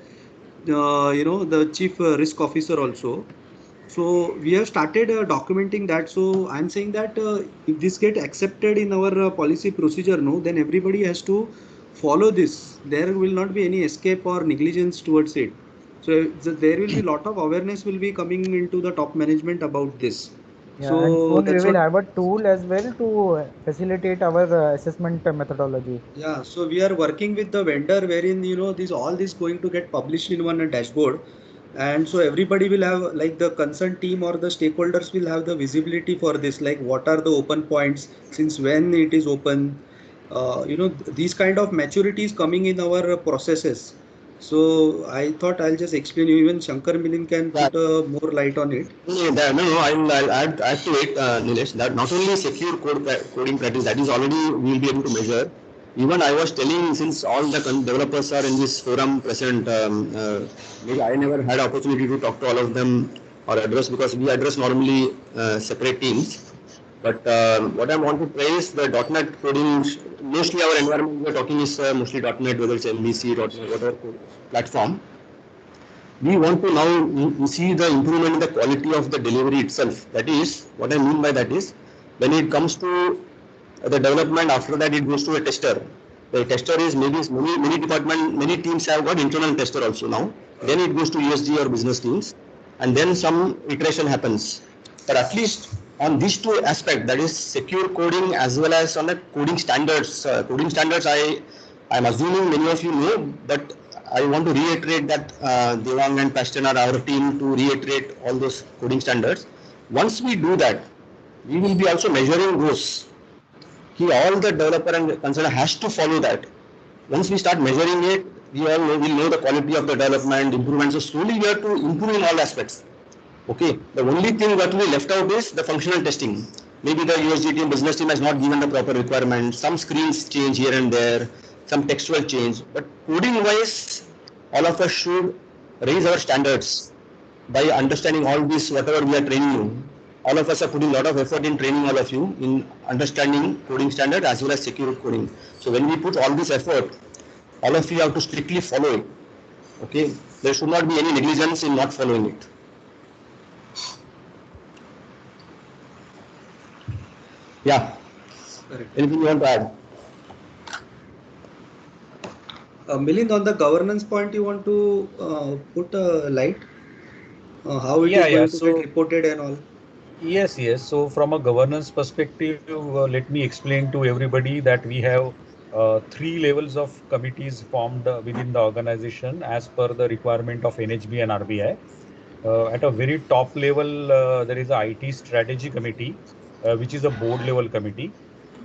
the chief risk officer also. So we have started documenting that. So I'm saying that if this get accepted in our policy procedure, no, then everybody has to follow this. There will not be any escape or negligence towards it. So there will be lot of awareness will be coming into the top management about this. Yeah, So and soon we that's will what. have a tool as well to facilitate our assessment methodology. Yeah, so we are working with the vendor wherein all this going to get published in one dashboard, and so everybody will have, like, the concerned team or the stakeholders will have the visibility for this, like what are the open points, since when it is open, these kind of maturities coming in our processes. So I thought I'll just explain you. Even Shankar Milin can put more light on it. No, I'll add to it, Nilesh, that not only secure coding practice, that is already we'll be able to measure. Even I was telling, since all the developers are in this forum present, maybe I never had opportunity to talk to all of them or address, because we address normally separate teams. But what I want to praise the .NET coding, mostly our environment we are talking is mostly .NET, whether it's MVC, .NET, whatever platform. We want to now see the improvement in the quality of the delivery itself. That is, what I mean by that is, when it comes to the development, after that it goes to a tester. The tester is many many teams have got internal tester also now. Then it goes to USG or business teams, and then some iteration happens. But at least on these two aspects, that is secure coding as well as on the coding standards. I I'm assuming many of you know, but I want to reiterate that Devang and Paston are our team to reiterate all those coding standards. Once we do that, we will be also measuring those. All the developer and consultant has to follow that. Once we start measuring it, we all know, will know the quality of the development, improvements. So slowly we have to improve in all aspects. Okay, the only thing that will be left out is the functional testing. Maybe the USG team, business team has not given the proper requirements. Some screens change here and there, some textual change. But coding wise, all of us should raise our standards by understanding all this, whatever we are training you. All of us are putting a lot of effort in training all of you in understanding coding standard as well as secure coding. So when we put all this effort, all of you have to strictly follow it. Okay, there should not be any negligence in not following it. Yeah. Correct. Anything you want to add? Milind, on the governance point, you want to put a light? How it is going to get reported and all? Yes. So from a governance perspective, let me explain to everybody that we have 3 levels of committees formed within the organization as per the requirement of NHB and RBI. At a very top level, there is a IT strategy committee, which is a board level committee.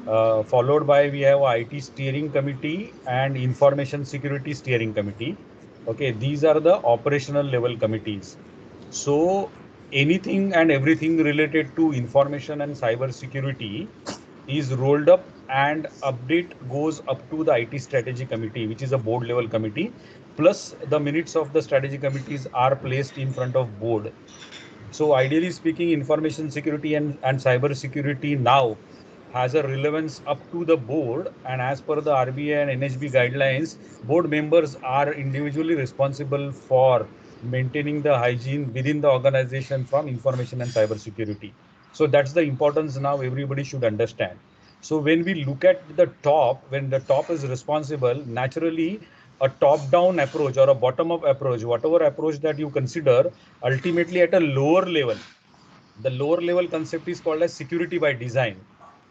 Followed by we have IT steering committee and information security steering committee. Okay, these are the operational level committees. So anything and everything related to information and cyber security is rolled up and update goes up to the IT strategy committee, which is a board level committee. Plus the minutes of the strategy committees are placed in front of board. So ideally speaking, information security and cyber security now has a relevance up to the board, and as per the RBI and NHB guidelines, board members are individually responsible for maintaining the hygiene within the organization from information and cyber security. So that's the importance now everybody should understand. So when we look at the top, when the top is responsible, naturally a top-down approach or a bottom-up approach, whatever approach that you consider, ultimately at a lower level, the lower level concept is called as security by design.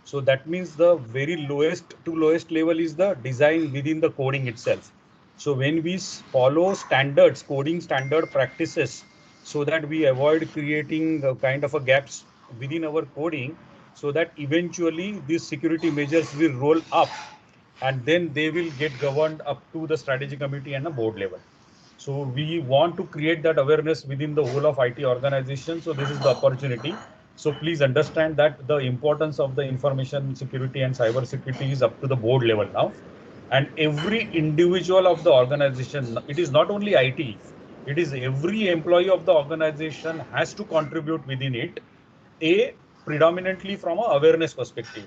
So that means the very lowest to lowest level is the design within the coding itself. So when we follow standards, coding standard practices, so that we avoid creating kind of a gaps within our coding, so that eventually these security measures will roll up and then they will get governed up to the strategy committee and the board level. So we want to create that awareness within the whole of IT organization. So this is the opportunity. So please understand that the importance of the information security and cyber security is up to the board level now. And every individual of the organization, it is not only IT, it is every employee of the organization has to contribute within it, predominantly from an awareness perspective.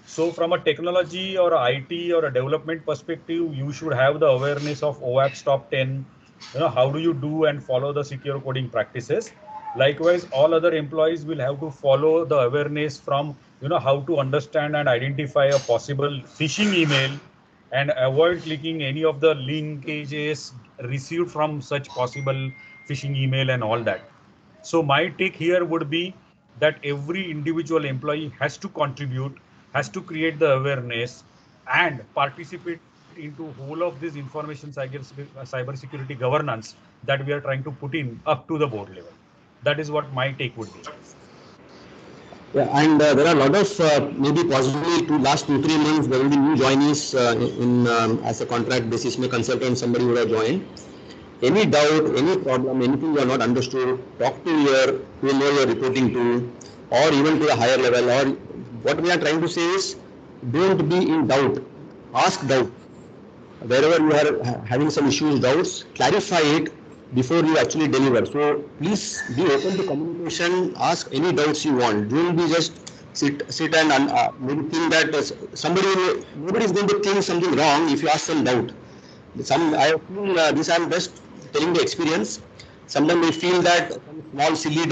So from a technology or a IT or a development perspective, you should have the awareness of OWASP top 10. How do you do and follow the secure coding practices? Likewise, all other employees will have to follow the awareness from, how to understand and identify a possible phishing email and avoid clicking any of the linkages received from such possible phishing email and all that. So my take here would be that every individual employee has to contribute, has to create the awareness and participate into whole of this information cyber security governance that we are trying to put in up to the board level. That is what my take would be. Yeah, and there are a lot of maybe possibly last 2-3 months there will be new joinees as a contract basis, may consultant somebody would have joined. Any doubt, any problem, anything you are not understood, talk to whoever you are reporting to, or even to the higher level. Or what we are trying to say is, don't be in doubt. Ask doubt. Wherever you are having some issues, doubts, clarify it before you actually deliver. So please be open to communication. Ask any doubts you want. Don't be just sit and maybe think that nobody is going to think something wrong if you ask some doubt. I have seen this. I'm just telling the experience. Sometimes we feel that some small silly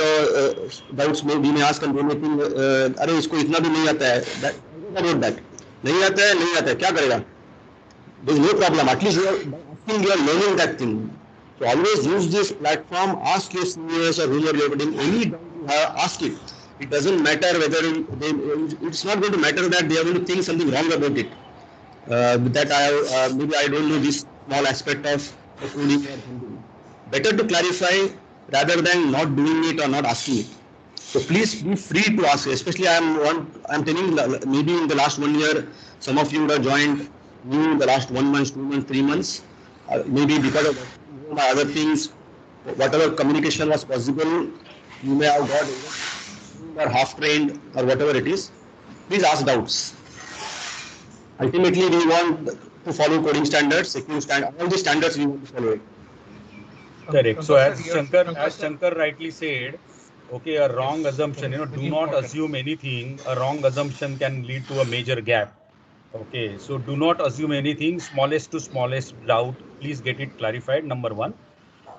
doubts we may ask and they may think, अरे इसको इतना भी नहीं आता है. About that. नहीं आता है, क्या करेगा? There is no problem. At least you are learning that thing. So always use this platform. Ask your seniors or whoever you are getting any doubt you have, ask it. It doesn't matter whether it's not going to matter that they are going to think something wrong about it. With that, maybe I don't know this small aspect of the coding or something. Better to clarify rather than not doing it or not asking it. So please be free to ask. Especially I'm telling maybe in the last 1 year, some of you would have joined new in the last 1 month, 2 months, 3 months. Maybe because of my other things, whatever communication was possible, you may have got or half trained or whatever it is. Please ask doubts. Ultimately, we want to follow coding standards, secure standards, all the standards we want to follow it. Correct. So as Shankar, Shankar rightly said, okay, a wrong assumption, do not assume anything. A wrong assumption can lead to a major gap. Okay, so do not assume anything, smallest to smallest doubt. Please get it clarified, number one.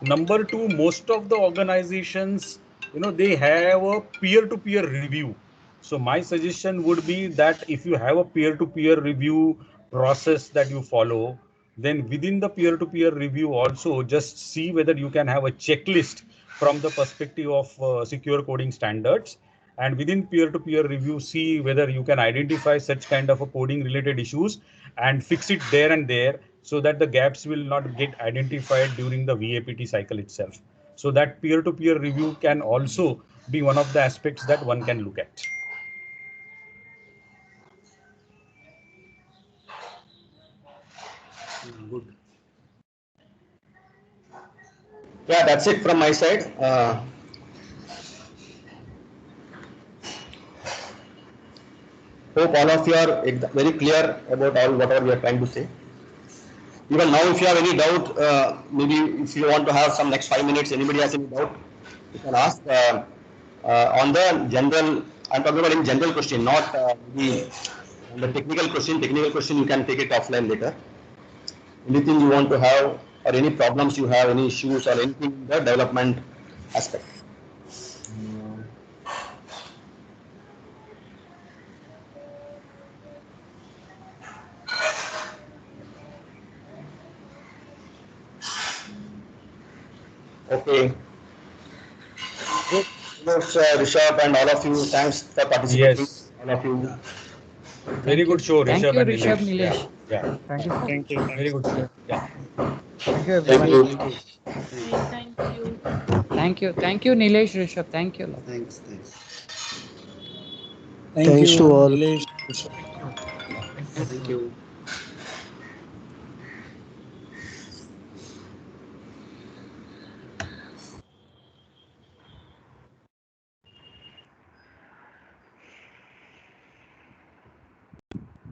Number two, most of the organizations, they have a peer-to-peer review. So my suggestion would be that if you have a peer-to-peer review process that you follow, then within the peer-to-peer review also just see whether you can have a checklist from the perspective of secure coding standards. And within peer-to-peer review, see whether you can identify such kind of a coding related issues and fix it there and there, so that the gaps will not get identified during the VAPT cycle itself. So that peer-to-peer review can also be one of the aspects that one can look at. Good. Yeah, that's it from my side. Hope all of you are very clear about all whatever we are trying to say. Even now, if you have any doubt, maybe if you want to have some next 5 minutes, anybody has any doubt, you can ask on the general. I'm talking about in general question, not the technical question. Technical question you can take it offline later. Anything you want to have, or any problems you have, any issues or anything in the development aspect. Okay. Good. Rishabh and all of you, thanks for participating. Yes. All of you. Very good show, Thank Rishabh you, and Rishabh, Nilesh. Nilesh. Yeah. Thank you. Thank you. Very good show. Yeah. Thank you, Thank everyone. you. Thank you, Nilesh, Rishabh. Thank you. Thanks. Thanks. Thank Thanks to you, all. Nilesh. Thank you.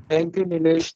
Thank you, Nilesh.